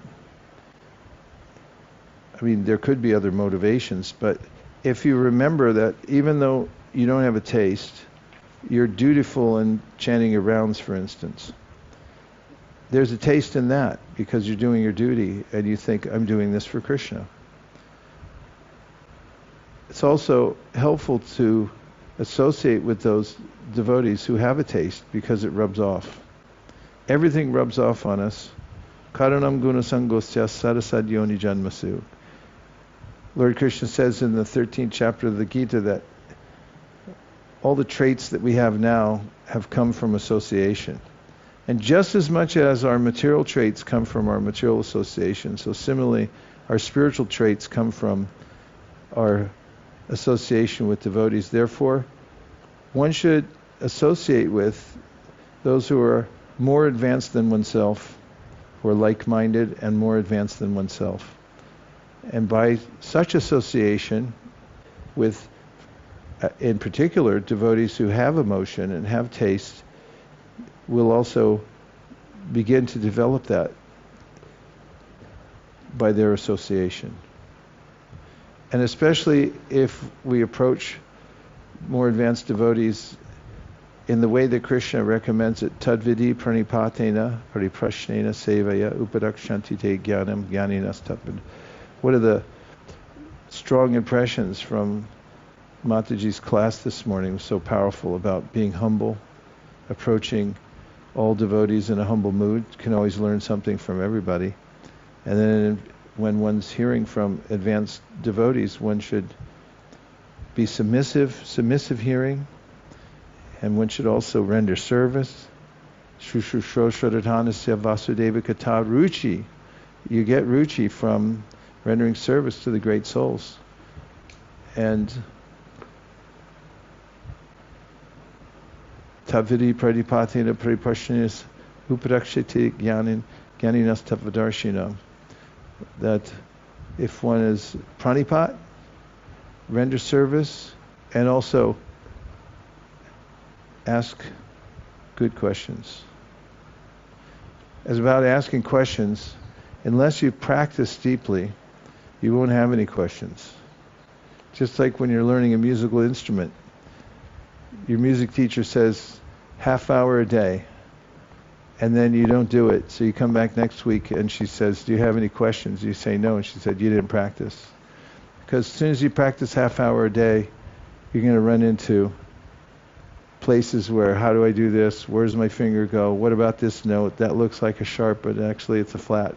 I mean, there could be other motivations, but if you remember that even though you don't have a taste, you're dutiful in chanting your rounds, for instance. There's a taste in that because you're doing your duty and you think, I'm doing this for Krishna. It's also helpful to associate with those devotees who have a taste because it rubs off. Everything rubs off on us. Kāraṇam guṇasańgasya sad-asad-yoni-janmasu. Lord Kṛṣṇa says in the 13th chapter of the Gītā that all the traits that we have now have come from association. And just as much as our material traits come from our material association, so similarly our spiritual traits come from our association with devotees. Therefore, one should associate with those who are more advanced than oneself, who are like-minded and more advanced than oneself. And by such association with, in particular, devotees who have emotion and have taste, will also begin to develop that by their association. And especially if we approach more advanced devotees in the way that Krishna recommends it, tadvidi pranipatena pariprashnena sevaya upadakshanti te jnanam jnaninas tapad. What are the strong impressions from Mataji's class this morning? It was so powerful about being humble, approaching all devotees in a humble mood. You can always learn something from everybody. And then when one's hearing from advanced devotees, one should be submissive hearing, and one should also render service. Shushushroshradhanasya vasudeva kata ruchi. You get ruchi from rendering service to the great souls. And tavidi pradipatena paripashninis upadakshiti jnaninas tavadarshina. That if one is pranipat, render service, And also, ask good questions. As about asking questions, unless you practice deeply, you won't have any questions. Just like when you're learning a musical instrument, your music teacher says, half hour a day, and then you don't do it. So you come back next week and she says, do you have any questions? You say no, and she said, you didn't practice. Because as soon as you practice half hour a day, you're going to run into places where, how do I do this? Where's my finger go? What about this note? That looks like a sharp, but actually it's a flat.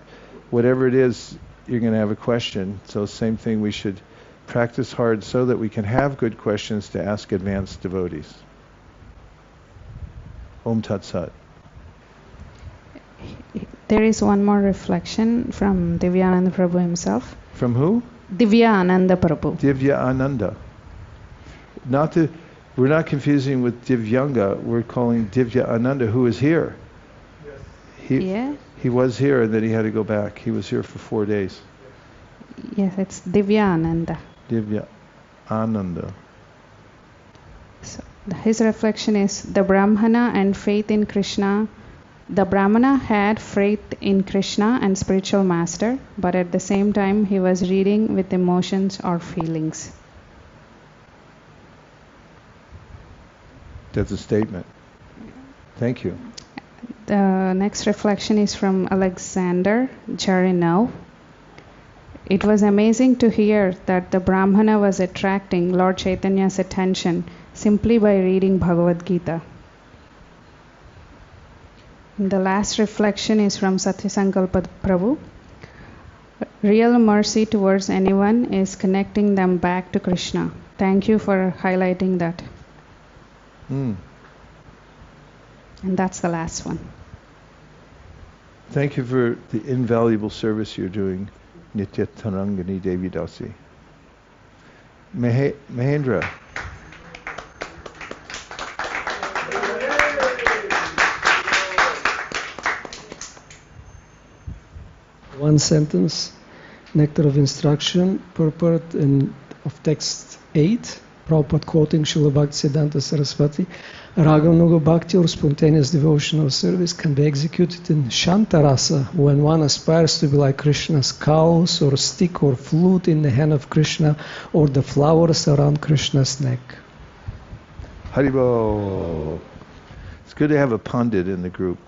Whatever it is, you're going to have a question. So same thing, we should practice hard so that we can have good questions to ask advanced devotees. Om Tat Sat. There is one more reflection from Divyananda Prabhu himself. From who? Divyananda Prabhu. Divya Ananda. We're not confusing with Divyanga. We're calling Divya Ananda, who is here. Yes. He was here and then he had to go back. He was here for 4 days. Yes, it's Divyananda. Divya Ananda. So his reflection is the Brahmana and faith in Krishna. The Brahmana had faith in Krishna and spiritual master, but at the same time he was reading with emotions or feelings. That's a statement. Thank you. The next reflection is from Alexander Jarino. It was amazing to hear that the Brahmana was attracting Lord Chaitanya's attention simply by reading Bhagavad Gītā. The last reflection is from Satyasankalpa Prabhu. Real mercy towards anyone is connecting them back to Krishna. Thank you for highlighting that. And that's the last one. Thank you for the invaluable service you're doing, Nitya Tarangani Devi Dasi. Mahendra. One sentence, Nectar of Instruction, purport of text 8, Prabhupada quoting Srila Bhaktisiddhanta Saraswati. Raganuga Bhakti or spontaneous devotional service can be executed in Shantarasa when one aspires to be like Krishna's cows or stick or flute in the hand of Krishna or the flowers around Krishna's neck. Haribo. It's good to have a Pandit in the group.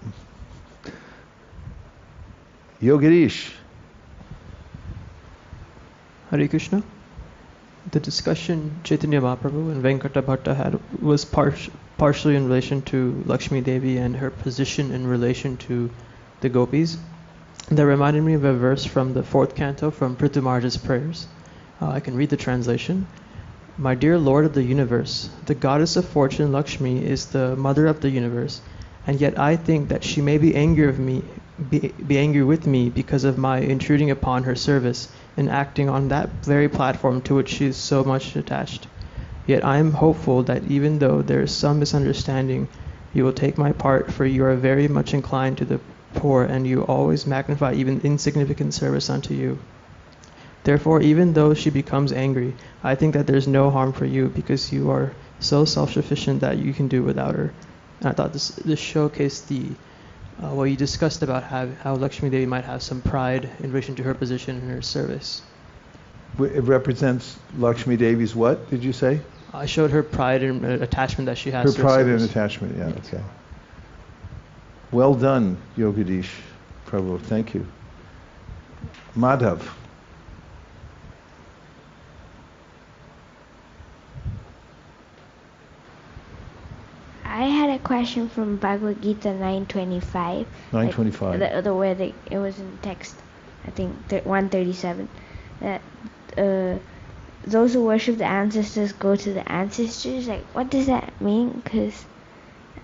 Yogirish. Hare Krishna. The discussion Chaitanya Mahaprabhu and Venkata Bhatta had was partially in relation to Lakshmi Devi and her position in relation to the gopis. That reminded me of a verse from the 4th canto from Prithu Maharaj's prayers. I can read the translation. My dear Lord of the universe, the goddess of fortune Lakshmi is the mother of the universe, and yet I think that she may be angry with me because of my intruding upon her service and acting on that very platform to which she is so much attached. Yet I am hopeful that even though there is some misunderstanding, you will take my part, for you are very much inclined to the poor, and you always magnify even insignificant service unto you. Therefore, even though she becomes angry, I think that there is no harm for you, because you are so self-sufficient that you can do without her. And I thought this showcased the what you discussed about how Lakshmi Devi might have some pride in relation to her position in her service. It represents Lakshmi Devi's what, did you say? I showed her pride and attachment that she has her to pride her and service. attachment, yeah, okay. Well done, Yogadish Prabhu, thank you. Madhav. I had a question from Bhagavad Gītā 9:25. 9:25. Like, the way it was in text, I think 137. That those who worship the ancestors go to the ancestors. Like, what does that mean? Because,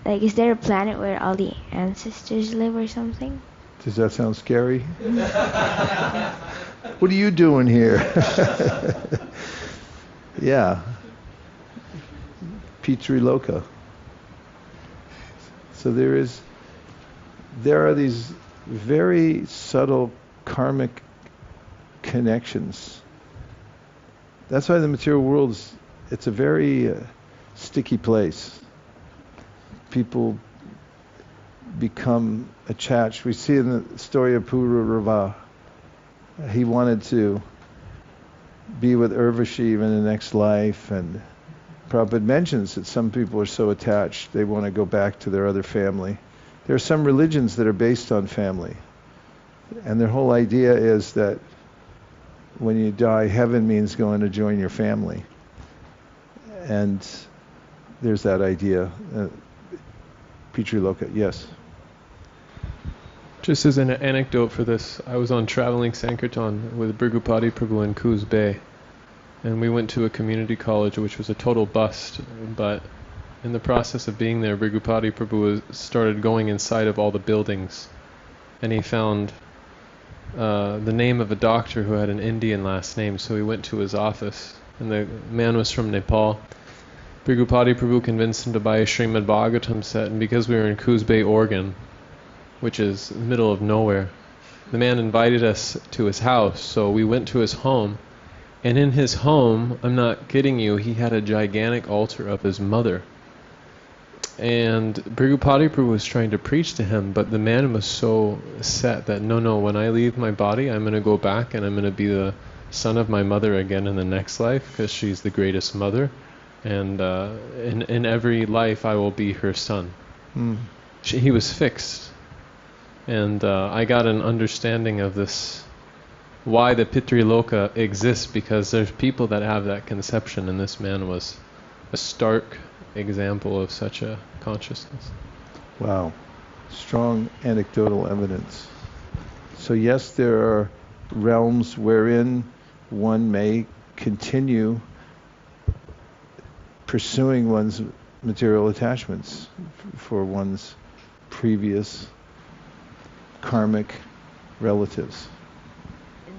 like, is there a planet where all the ancestors live or something? Does that sound scary? What are you doing here? Yeah. Pitri Loka. So there are these very subtle karmic connections. That's why the material world it's a very sticky place. People become attached. We see in the story of Pururava, he wanted to be with Urvashi in the next life, and Prabhupada mentions that some people are so attached they want to go back to their other family. There are some religions that are based on family, and their whole idea is that when you die, heaven means going to join your family. And there's that idea. Pitriloka, yes? Just as an anecdote for this, I was on traveling Sankirtan with Brigupati Prabhu in Coos Bay, and we went to a community college which was a total bust, but in the process of being there, Brigupati Prabhu started going inside of all the buildings, and he found the name of a doctor who had an Indian last name, so he went to his office, and the man was from Nepal. Brigupati Prabhu convinced him to buy a Srimad Bhagavatam set, and because we were in Coos Bay, Oregon, which is in the middle of nowhere, the man invited us to his house, so we went to his home, and in his home, I'm not kidding you, he had a gigantic altar of his mother. And Brigupati Prabhu was trying to preach to him, but the man was so set that no, when I leave my body, I'm going to go back and I'm going to be the son of my mother again in the next life, because she's the greatest mother, and in every life I will be her son. He was fixed. And I got an understanding of this, why the Pitriloka exists, because there's people that have that conception, and this man was a stark example of such a consciousness. Wow. Strong anecdotal evidence. So yes, there are realms wherein one may continue pursuing one's material attachments for one's previous karmic relatives.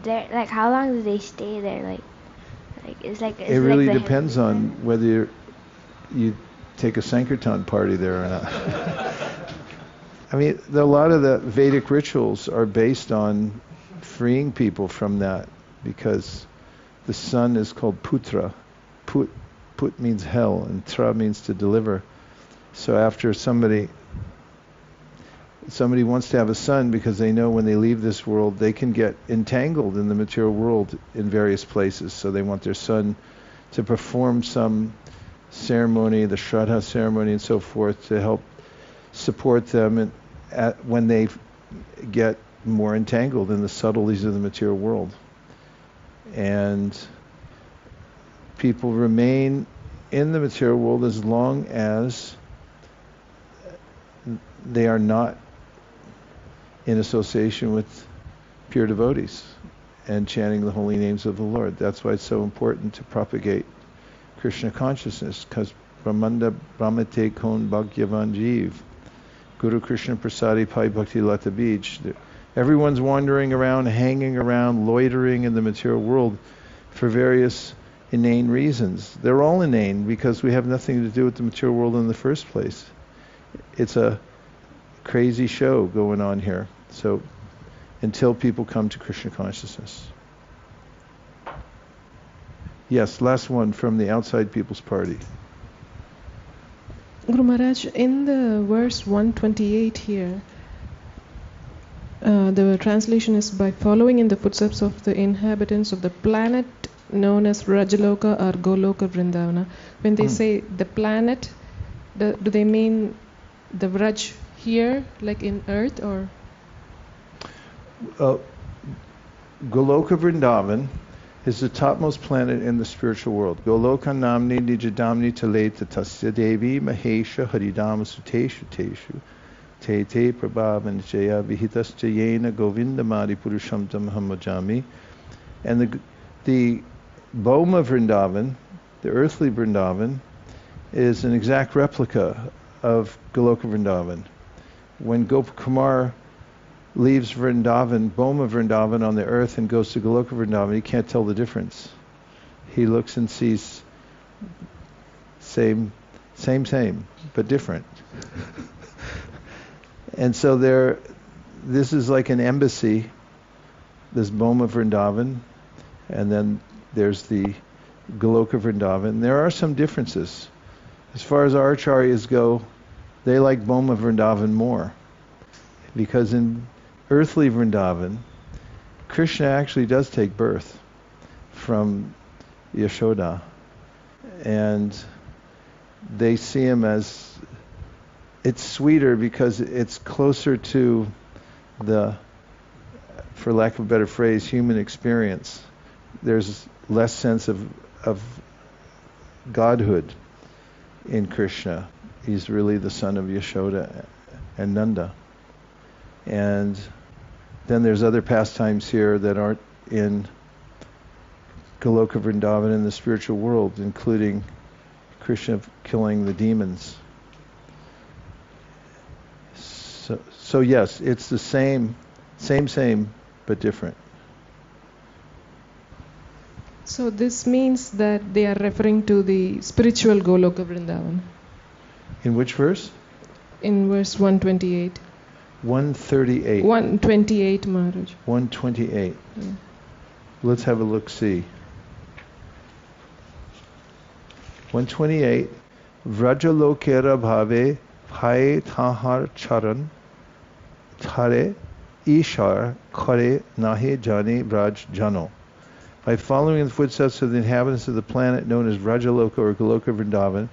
Like, how long do they stay there? Like it's like it really depends on whether you take a Sankirtan party there or not. I mean, a lot of the Vedic rituals are based on freeing people from that, because the sun is called Putra. Put means hell, and Tra means to deliver. So after somebody wants to have a son, because they know when they leave this world they can get entangled in the material world in various places, so they want their son to perform some ceremony, the Shraddha ceremony and so forth, to help support them when they get more entangled in the subtleties of the material world. And people remain in the material world as long as they are not in association with pure devotees and chanting the holy names of the Lord. That's why it's so important to propagate Krishna consciousness, because Brahmanda Brahmate Kon Bhagyavan Jeev, Guru Krishna Prasadi Pai Bhakti Lata Bij. Everyone's wandering around, hanging around, loitering in the material world for various inane reasons. They're all inane because we have nothing to do with the material world in the first place. It's a crazy show going on here. So until people come to Krishna consciousness. Yes, last one from the outside people's party. Guru Maharaj, in the verse 128 here, the translation is, by following in the footsteps of the inhabitants of the planet known as Rajaloka or Goloka Vrindavana. When they say the planet, do they mean the Vraj here, like in earth, or? Goloka Vrindavan is the topmost planet in the spiritual world. Goloka namni nijadamni taleta tasya devi mahesha haridama suteshu teshu te te prabhavan jaya vihitas jayena govindamadi purusham tamhamajami. And the Boma Vrindavan, the earthly Vrindavan, is an exact replica of Goloka Vrindavan. When Gopakumar leaves Vrindavan, Boma Vrindavan on the earth, and goes to Goloka Vrindavan, he can't tell the difference. He looks and sees same, but different. And so this is like an embassy, this Boma Vrindavan, and then there's the Goloka Vrindavan. There are some differences. As far as our acharyas go, they like Boma Vrindavan more. Because in earthly Vrindavan, Krishna actually does take birth from Yashoda. And they see him as, it's sweeter because it's closer to the, for lack of a better phrase, human experience. There's less sense of godhood in Krishna. He's really the son of Yashoda and Nanda. And then there's other pastimes here that aren't in Goloka Vrindavan in the spiritual world, including Krishna killing the demons. So yes, it's the same, but different. So this means that they are referring to the spiritual Goloka Vrindavan. In which verse? In verse 128. 138. 128, Maharaj. 128. Yeah. Let's have a look-see. 128. Vrajalokera bhave bhai thahar charan thare ishar khare nahi jani vraj jano. By following in the footsteps of the inhabitants of the planet known as Vrajaloka or Goloka Vrindavan,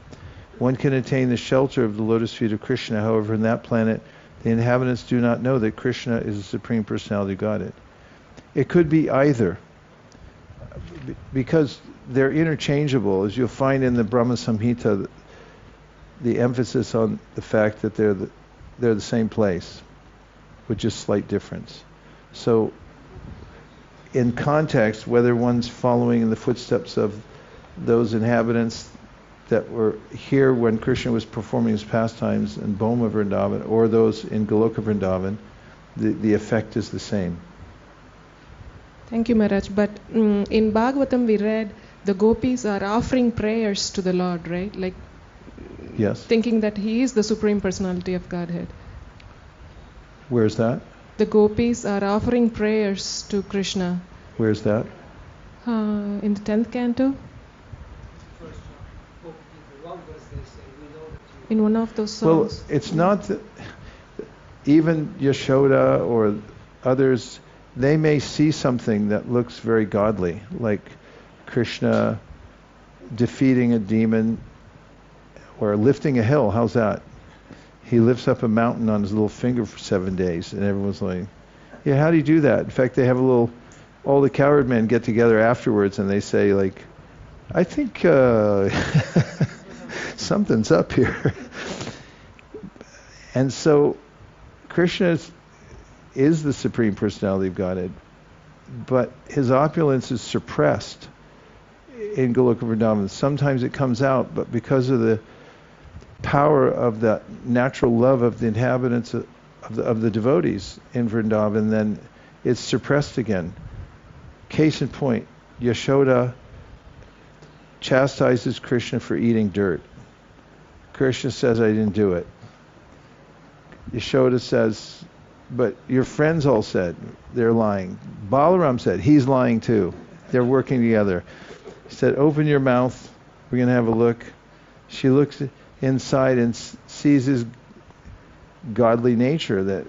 one can attain the shelter of the lotus feet of Krishna. However, in that planet, the inhabitants do not know that Krishna is the Supreme Personality of Godhead. It could be either, because they're interchangeable. As you'll find in the Brahma Samhita, the emphasis on the fact that they're the same place, with just slight difference. So, in context, whether one's following in the footsteps of those inhabitants that were here when Krishna was performing his pastimes in Boma Vrindavan, or those in Goloka Vrindavan, the effect is the same. Thank you, Maharaj. But in Bhagavatam we read the gopis are offering prayers to the Lord, right? Like, yes, thinking that he is the Supreme Personality of Godhead. Where's that? The gopis are offering prayers to Krishna. Where's that? In the 10th canto. In one of those songs. Well, it's not that even Yashoda or others, they may see something that looks very godly, like Krishna defeating a demon or lifting a hill. How's that? He lifts up a mountain on his little finger for 7 days, and everyone's like, yeah, how do you do that? In fact, they have all the cowherd men get together afterwards and they say, like, I think something's up here. And so Krishna is the Supreme Personality of Godhead, but his opulence is suppressed in Goloka Vrindavan. Sometimes it comes out, but because of the power of the natural love of the inhabitants of the devotees in Vrindavan, then it's suppressed again. Case in point, Yashoda chastises Krishna for eating dirt. Krishna says, I didn't do it. Yashoda says, but your friends all said they're lying. Balaram said, he's lying too. They're working together. He said, open your mouth. We're going to have a look. She looks inside and sees his godly nature, that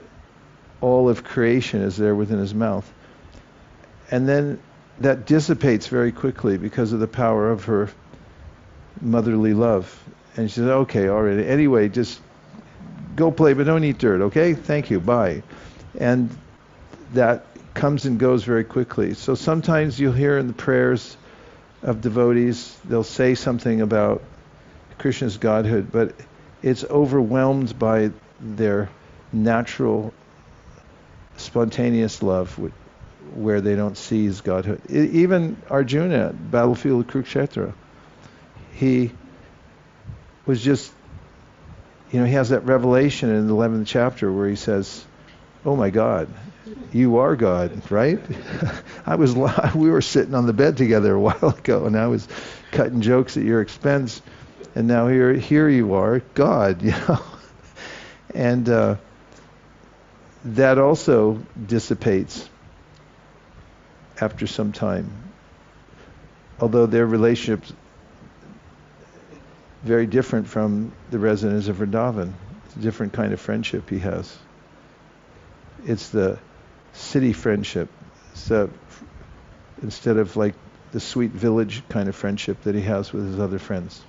all of creation is there within his mouth. And then that dissipates very quickly because of the power of her motherly love. And she says, okay, all right. Anyway, just go play, but don't eat dirt, okay? Thank you, bye. And that comes and goes very quickly. So sometimes you'll hear in the prayers of devotees, they'll say something about Krishna's godhood, but it's overwhelmed by their natural, spontaneous love, where they don't see his godhood. Even Arjuna, battlefield of Kurukshetra, he was just, he has that revelation in the 11th chapter where he says, oh my God, you are God, right? We were sitting on the bed together a while ago, and I was cutting jokes at your expense, and now here you are, God, And that also dissipates after some time. although their relationship's very different from the residents of Vrindavan. It's a different kind of friendship he has. It's the city friendship. So instead of like the sweet village kind of friendship that he has with his other friends.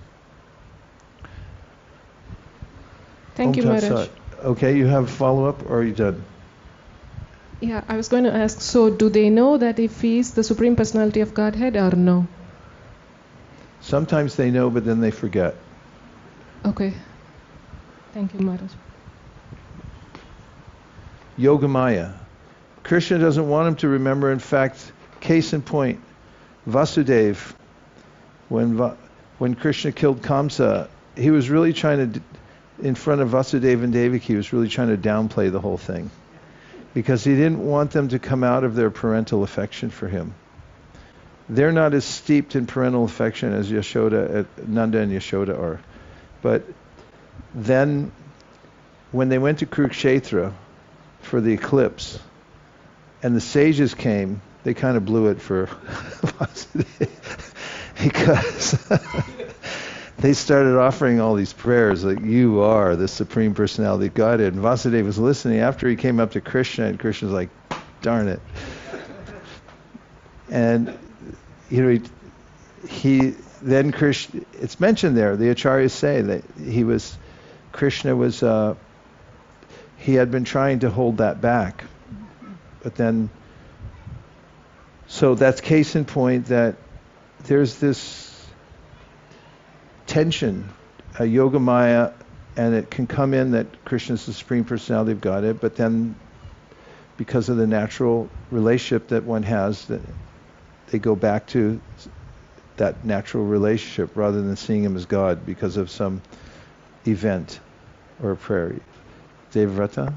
Thank you, Maharaj. Okay, you have a follow-up, or are you done? Yeah, I was going to ask, so do they know that if he is the Supreme Personality of Godhead or no? Sometimes they know, but then they forget. Okay. Thank you, Maharaj. Yogamaya. Krishna doesn't want him to remember. In fact, case in point, Vasudeva, when Krishna killed Kamsa, he was really trying to, in front of Vasudeva and Devaki, he was really trying to downplay the whole thing, because he didn't want them to come out of their parental affection for him. They're not as steeped in parental affection as Nanda and Yashoda are. But then, when they went to Kurukshetra for the eclipse, and the sages came, they kind of blew it for Vasudeva, because they started offering all these prayers like, you are the Supreme Personality of Godhead. And Vasudeva was listening after he came up to Krishna, and Krishna's like, darn it. And he then Krishna, it's mentioned there, the acharyas say that Krishna was, he had been trying to hold that back. But then, so that's case in point that there's this tension, a yogamaya, and it can come in that Krishna is the Supreme Personality of Godhead, but then because of the natural relationship that one has, that they go back to that natural relationship rather than seeing him as God because of some event or prayer. Devrata?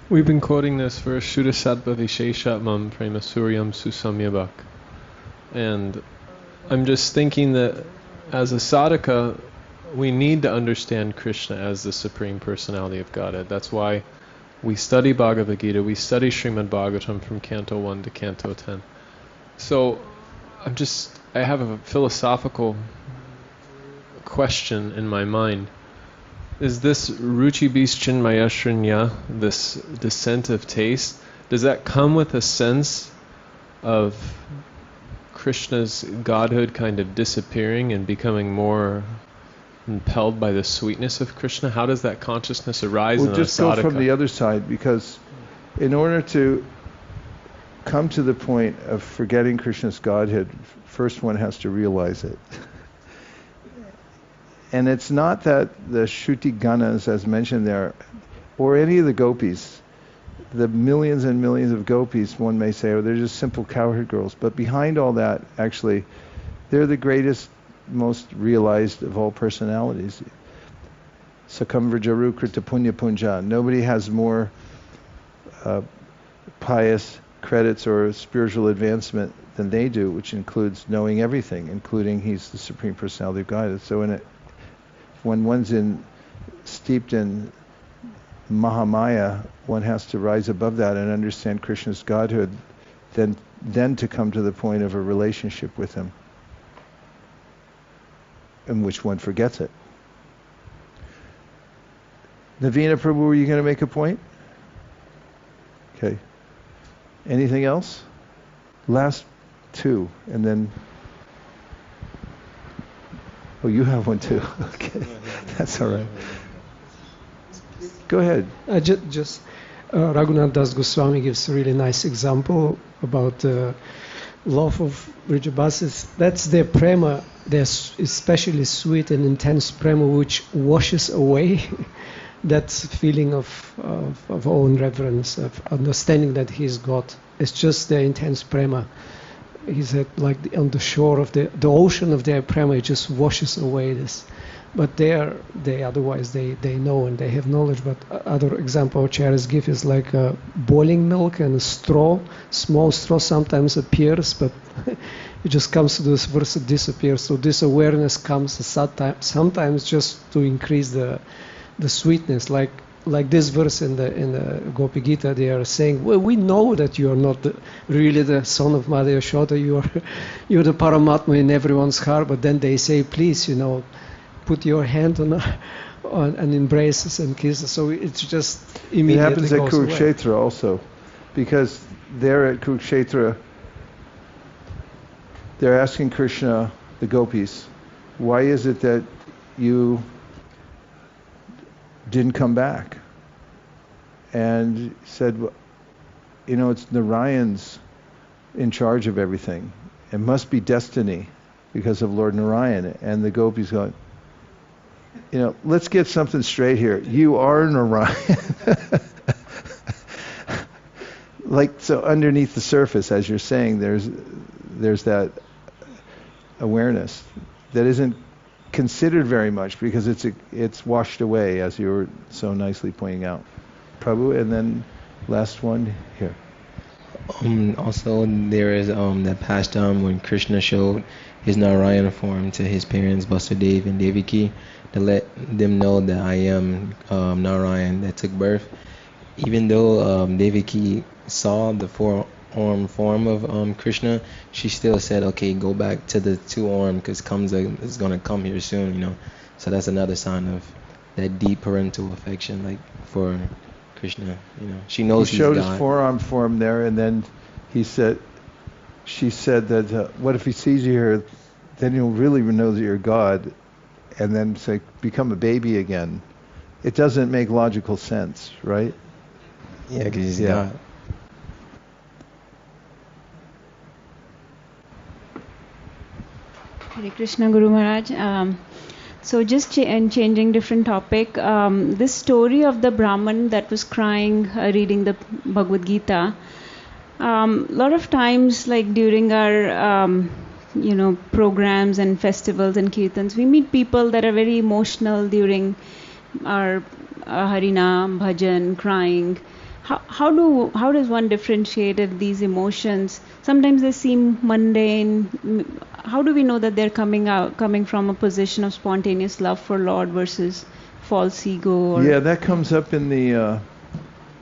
We've been quoting this verse, Shuddha Sattva Visheshatmam Prema Suryam Susamyabhak. And I'm just thinking that as a sadhaka, we need to understand Krishna as the Supreme Personality of Godhead. That's why we study Bhagavad Gītā, we study Srimad Bhagavatam from Canto 1 to Canto 10. So I have a philosophical question in my mind. Is this Ruchi Bis Chinmaya Shrinya, this descent of taste, does that come with a sense of Krishna's godhood kind of disappearing and becoming more impelled by the sweetness of Krishna? How does that consciousness arise in a sadhaka? We'll just go from the other side, because in order to come to the point of forgetting Krishna's godhood, first one has to realize it. And it's not that the Shruti Ganas, as mentioned there, or any of the gopis, the millions and millions of gopis, one may say, they're just simple cowherd girls. But behind all that, actually, they're the greatest, most realized of all personalities. Sakam Vrajaru Krita Punya Punja. Nobody has more pious credits or spiritual advancement than they do, which includes knowing everything, including he's the Supreme Personality of God. So when one's steeped in Mahamaya, one has to rise above that and understand Krishna's godhood, then to come to the point of a relationship with him, in which one forgets it. Navina Prabhu, were you going to make a point? Okay. Anything else? Last two, and then... Oh, you have one too. Okay, that's all right. Go ahead. Just Raghunath Das Goswami gives a really nice example about the love of Vrijabasis. That's their prema, their especially sweet and intense prema, which washes away that feeling of own reverence, of understanding that he is God. It's just their intense prema. He said, like on the shore of the ocean of their prema, it just washes away this. But they otherwise they know and they have knowledge. But other example acharyas give is like boiling milk and a straw. Small straw sometimes appears, but it just comes to this verse, it disappears. So this awareness comes sometimes just to increase the sweetness. Like like this verse in the Gopi Gītā, they are saying, well, we know that you are not really the son of Madhya Yashoda, you're the Paramatma in everyone's heart, but then they say, please, put your hand on and embraces and kisses. So it's just immediately. It happens at goes Kurukshetra away. also, because there at Kurukshetra, they're asking Krishna, the gopis, why is it that you didn't come back? And he said, it's Narayan's in charge of everything. It must be destiny because of Lord Narayan. And the gopis going, let's get something straight here. You are Narayan. So underneath the surface, as you're saying, there's that awareness that isn't considered very much because it's washed away, as you were so nicely pointing out. Prabhu, and then last one here. Also, there is that pastime when Krishna showed his Narayana form to his parents, Vasudeva and Devaki, to let them know that I am Narayan that took birth. Even though Devaki saw the four-arm form of Krishna, she still said, okay, go back to the two-arm because Kamsa is going to come here soon, So that's another sign of that deep parental affection, for Krishna, She knows he showed he's God. His forearm form there, and then she said that, what if he sees you here, then he'll really know that you're God, and then say, become a baby again. It doesn't make logical sense, right? Yeah, because he's God. Hare Krishna, Guru Maharaj. So just changing different topic, this story of the Brahman that was crying reading the Bhagavad Gītā, a lot of times during our programs and festivals and kirtans, we meet people that are very emotional during our Harinam, bhajan, crying. How does one differentiate these emotions? Sometimes they seem mundane. How do we know that they're coming from a position of spontaneous love for Lord versus false ego? Yeah, that comes up in the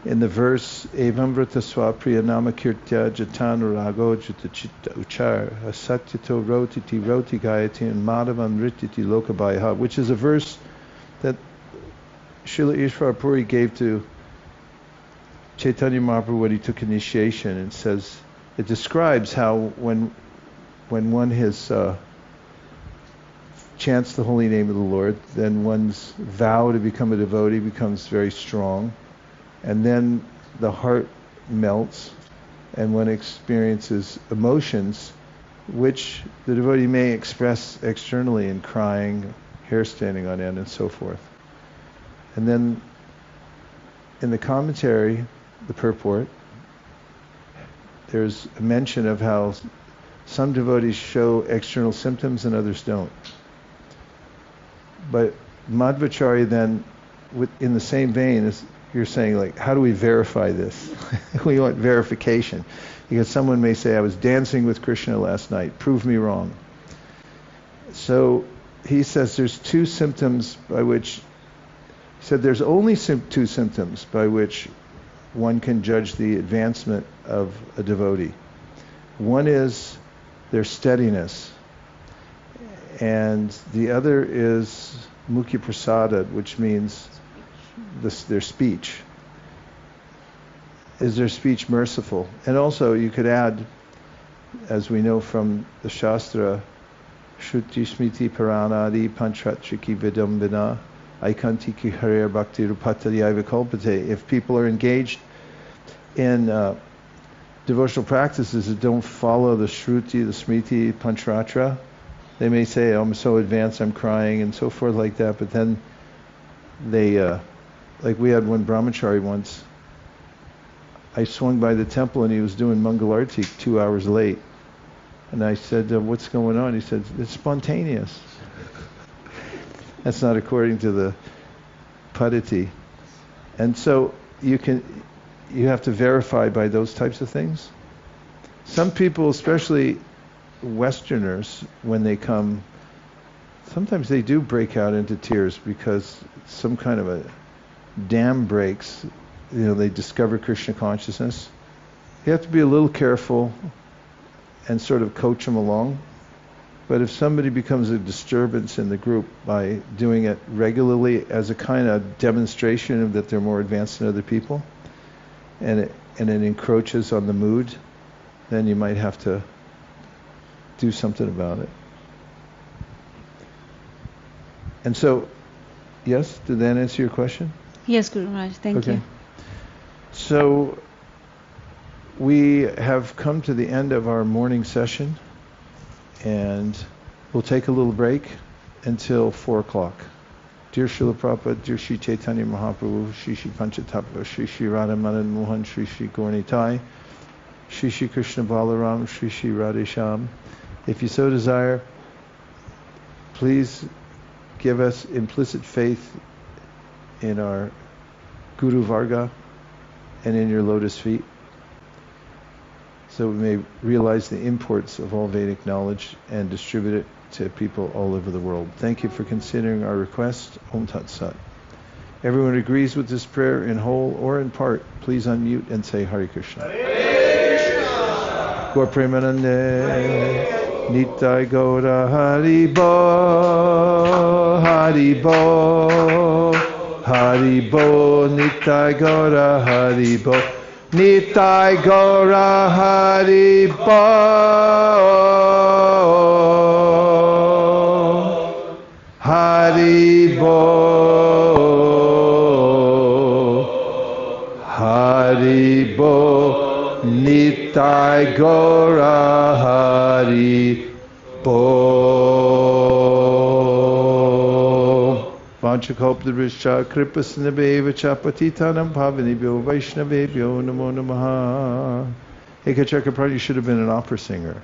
verse Evam vrata swapriya namakirtya jatan rago jitachitta uchar asatyito rotiti roti gayati and madhavam rititi lokabhaya, which is a verse that Srila Ishvara Puri gave to Caitanya Mahaprabhu when he took initiation, and it describes how when one has chants the holy name of the Lord, then one's vow to become a devotee becomes very strong, and then the heart melts, and one experiences emotions which the devotee may express externally in crying, hair standing on end, and so forth. And then in the commentary, the purport, there's a mention of how some devotees show external symptoms and others don't. But Madhvacharya then, in the same vein, as you're saying, how do we verify this? We want verification. Because someone may say, I was dancing with Krishna last night, prove me wrong. So he says there's two symptoms by which, he said there's only two symptoms by which one can judge the advancement of a devotee. One is their steadiness, and the other is mukhi prasada, which means their speech. Is their speech merciful? And also you could add, as we know from the Shastra, Shruti Smriti Paranadi Panchatriki Vidambina Aikantiki Harir Bhakti Rupatadhyaya Vikalpate. If people are engaged in devotional practices that don't follow the Shruti, the Smriti, Pancharatra, they may say, I'm so advanced, I'm crying, and so forth like that, but then they, like we had one brahmachari once, I swung by the temple and he was doing Mangalarti 2 hours late. And I said, what's going on? He said, it's spontaneous. That's not according to the Paditi. And so you have to verify by those types of things. Some people, especially Westerners, when they come, sometimes they do break out into tears because some kind of a dam breaks, they discover Krishna consciousness, you have to be a little careful and sort of coach them along. But if somebody becomes a disturbance in the group by doing it regularly as a kind of demonstration of that they're more advanced than other people, and it encroaches on the mood, then you might have to do something about it. And so, yes, did that answer your question? Yes, Guru Maharaj, thank you. So, we have come to the end of our morning session, and we'll take a little break until 4 o'clock. Dear Srila Prabhupada, dear Sri Caitanya Mahaprabhu, Sri Sri Panchatattva, Sri Sri Radha Madan Mohan, Sri Sri Gaura-Nitai, Sri Sri Krishna Balaram, Sri Sri Radhesham, if you so desire, please give us implicit faith in our Guru Varga and in your lotus feet, so we may realize the imports of all Vedic knowledge and distribute it to people all over the world. Thank you for considering our request. Om Tat Sat. Everyone agrees with this prayer in whole or in part. Please unmute and say Hare Krishna. Hare Krishna. Gaur Premanande. Nitai Gaura Hari Bo. Hari Bo. Hari Bo. Nitai Gaura Hari Bo. Nitai Gaura Hari Bo. Hari Bo. Hari Bo. Nitai Gaura Hari Bo. Vanchakalpadrishcha kripasnabheva chapatitanam pavanibhyo vaishnavebhyo namo namaha. Hey Kachakaprati, you should have been an opera singer.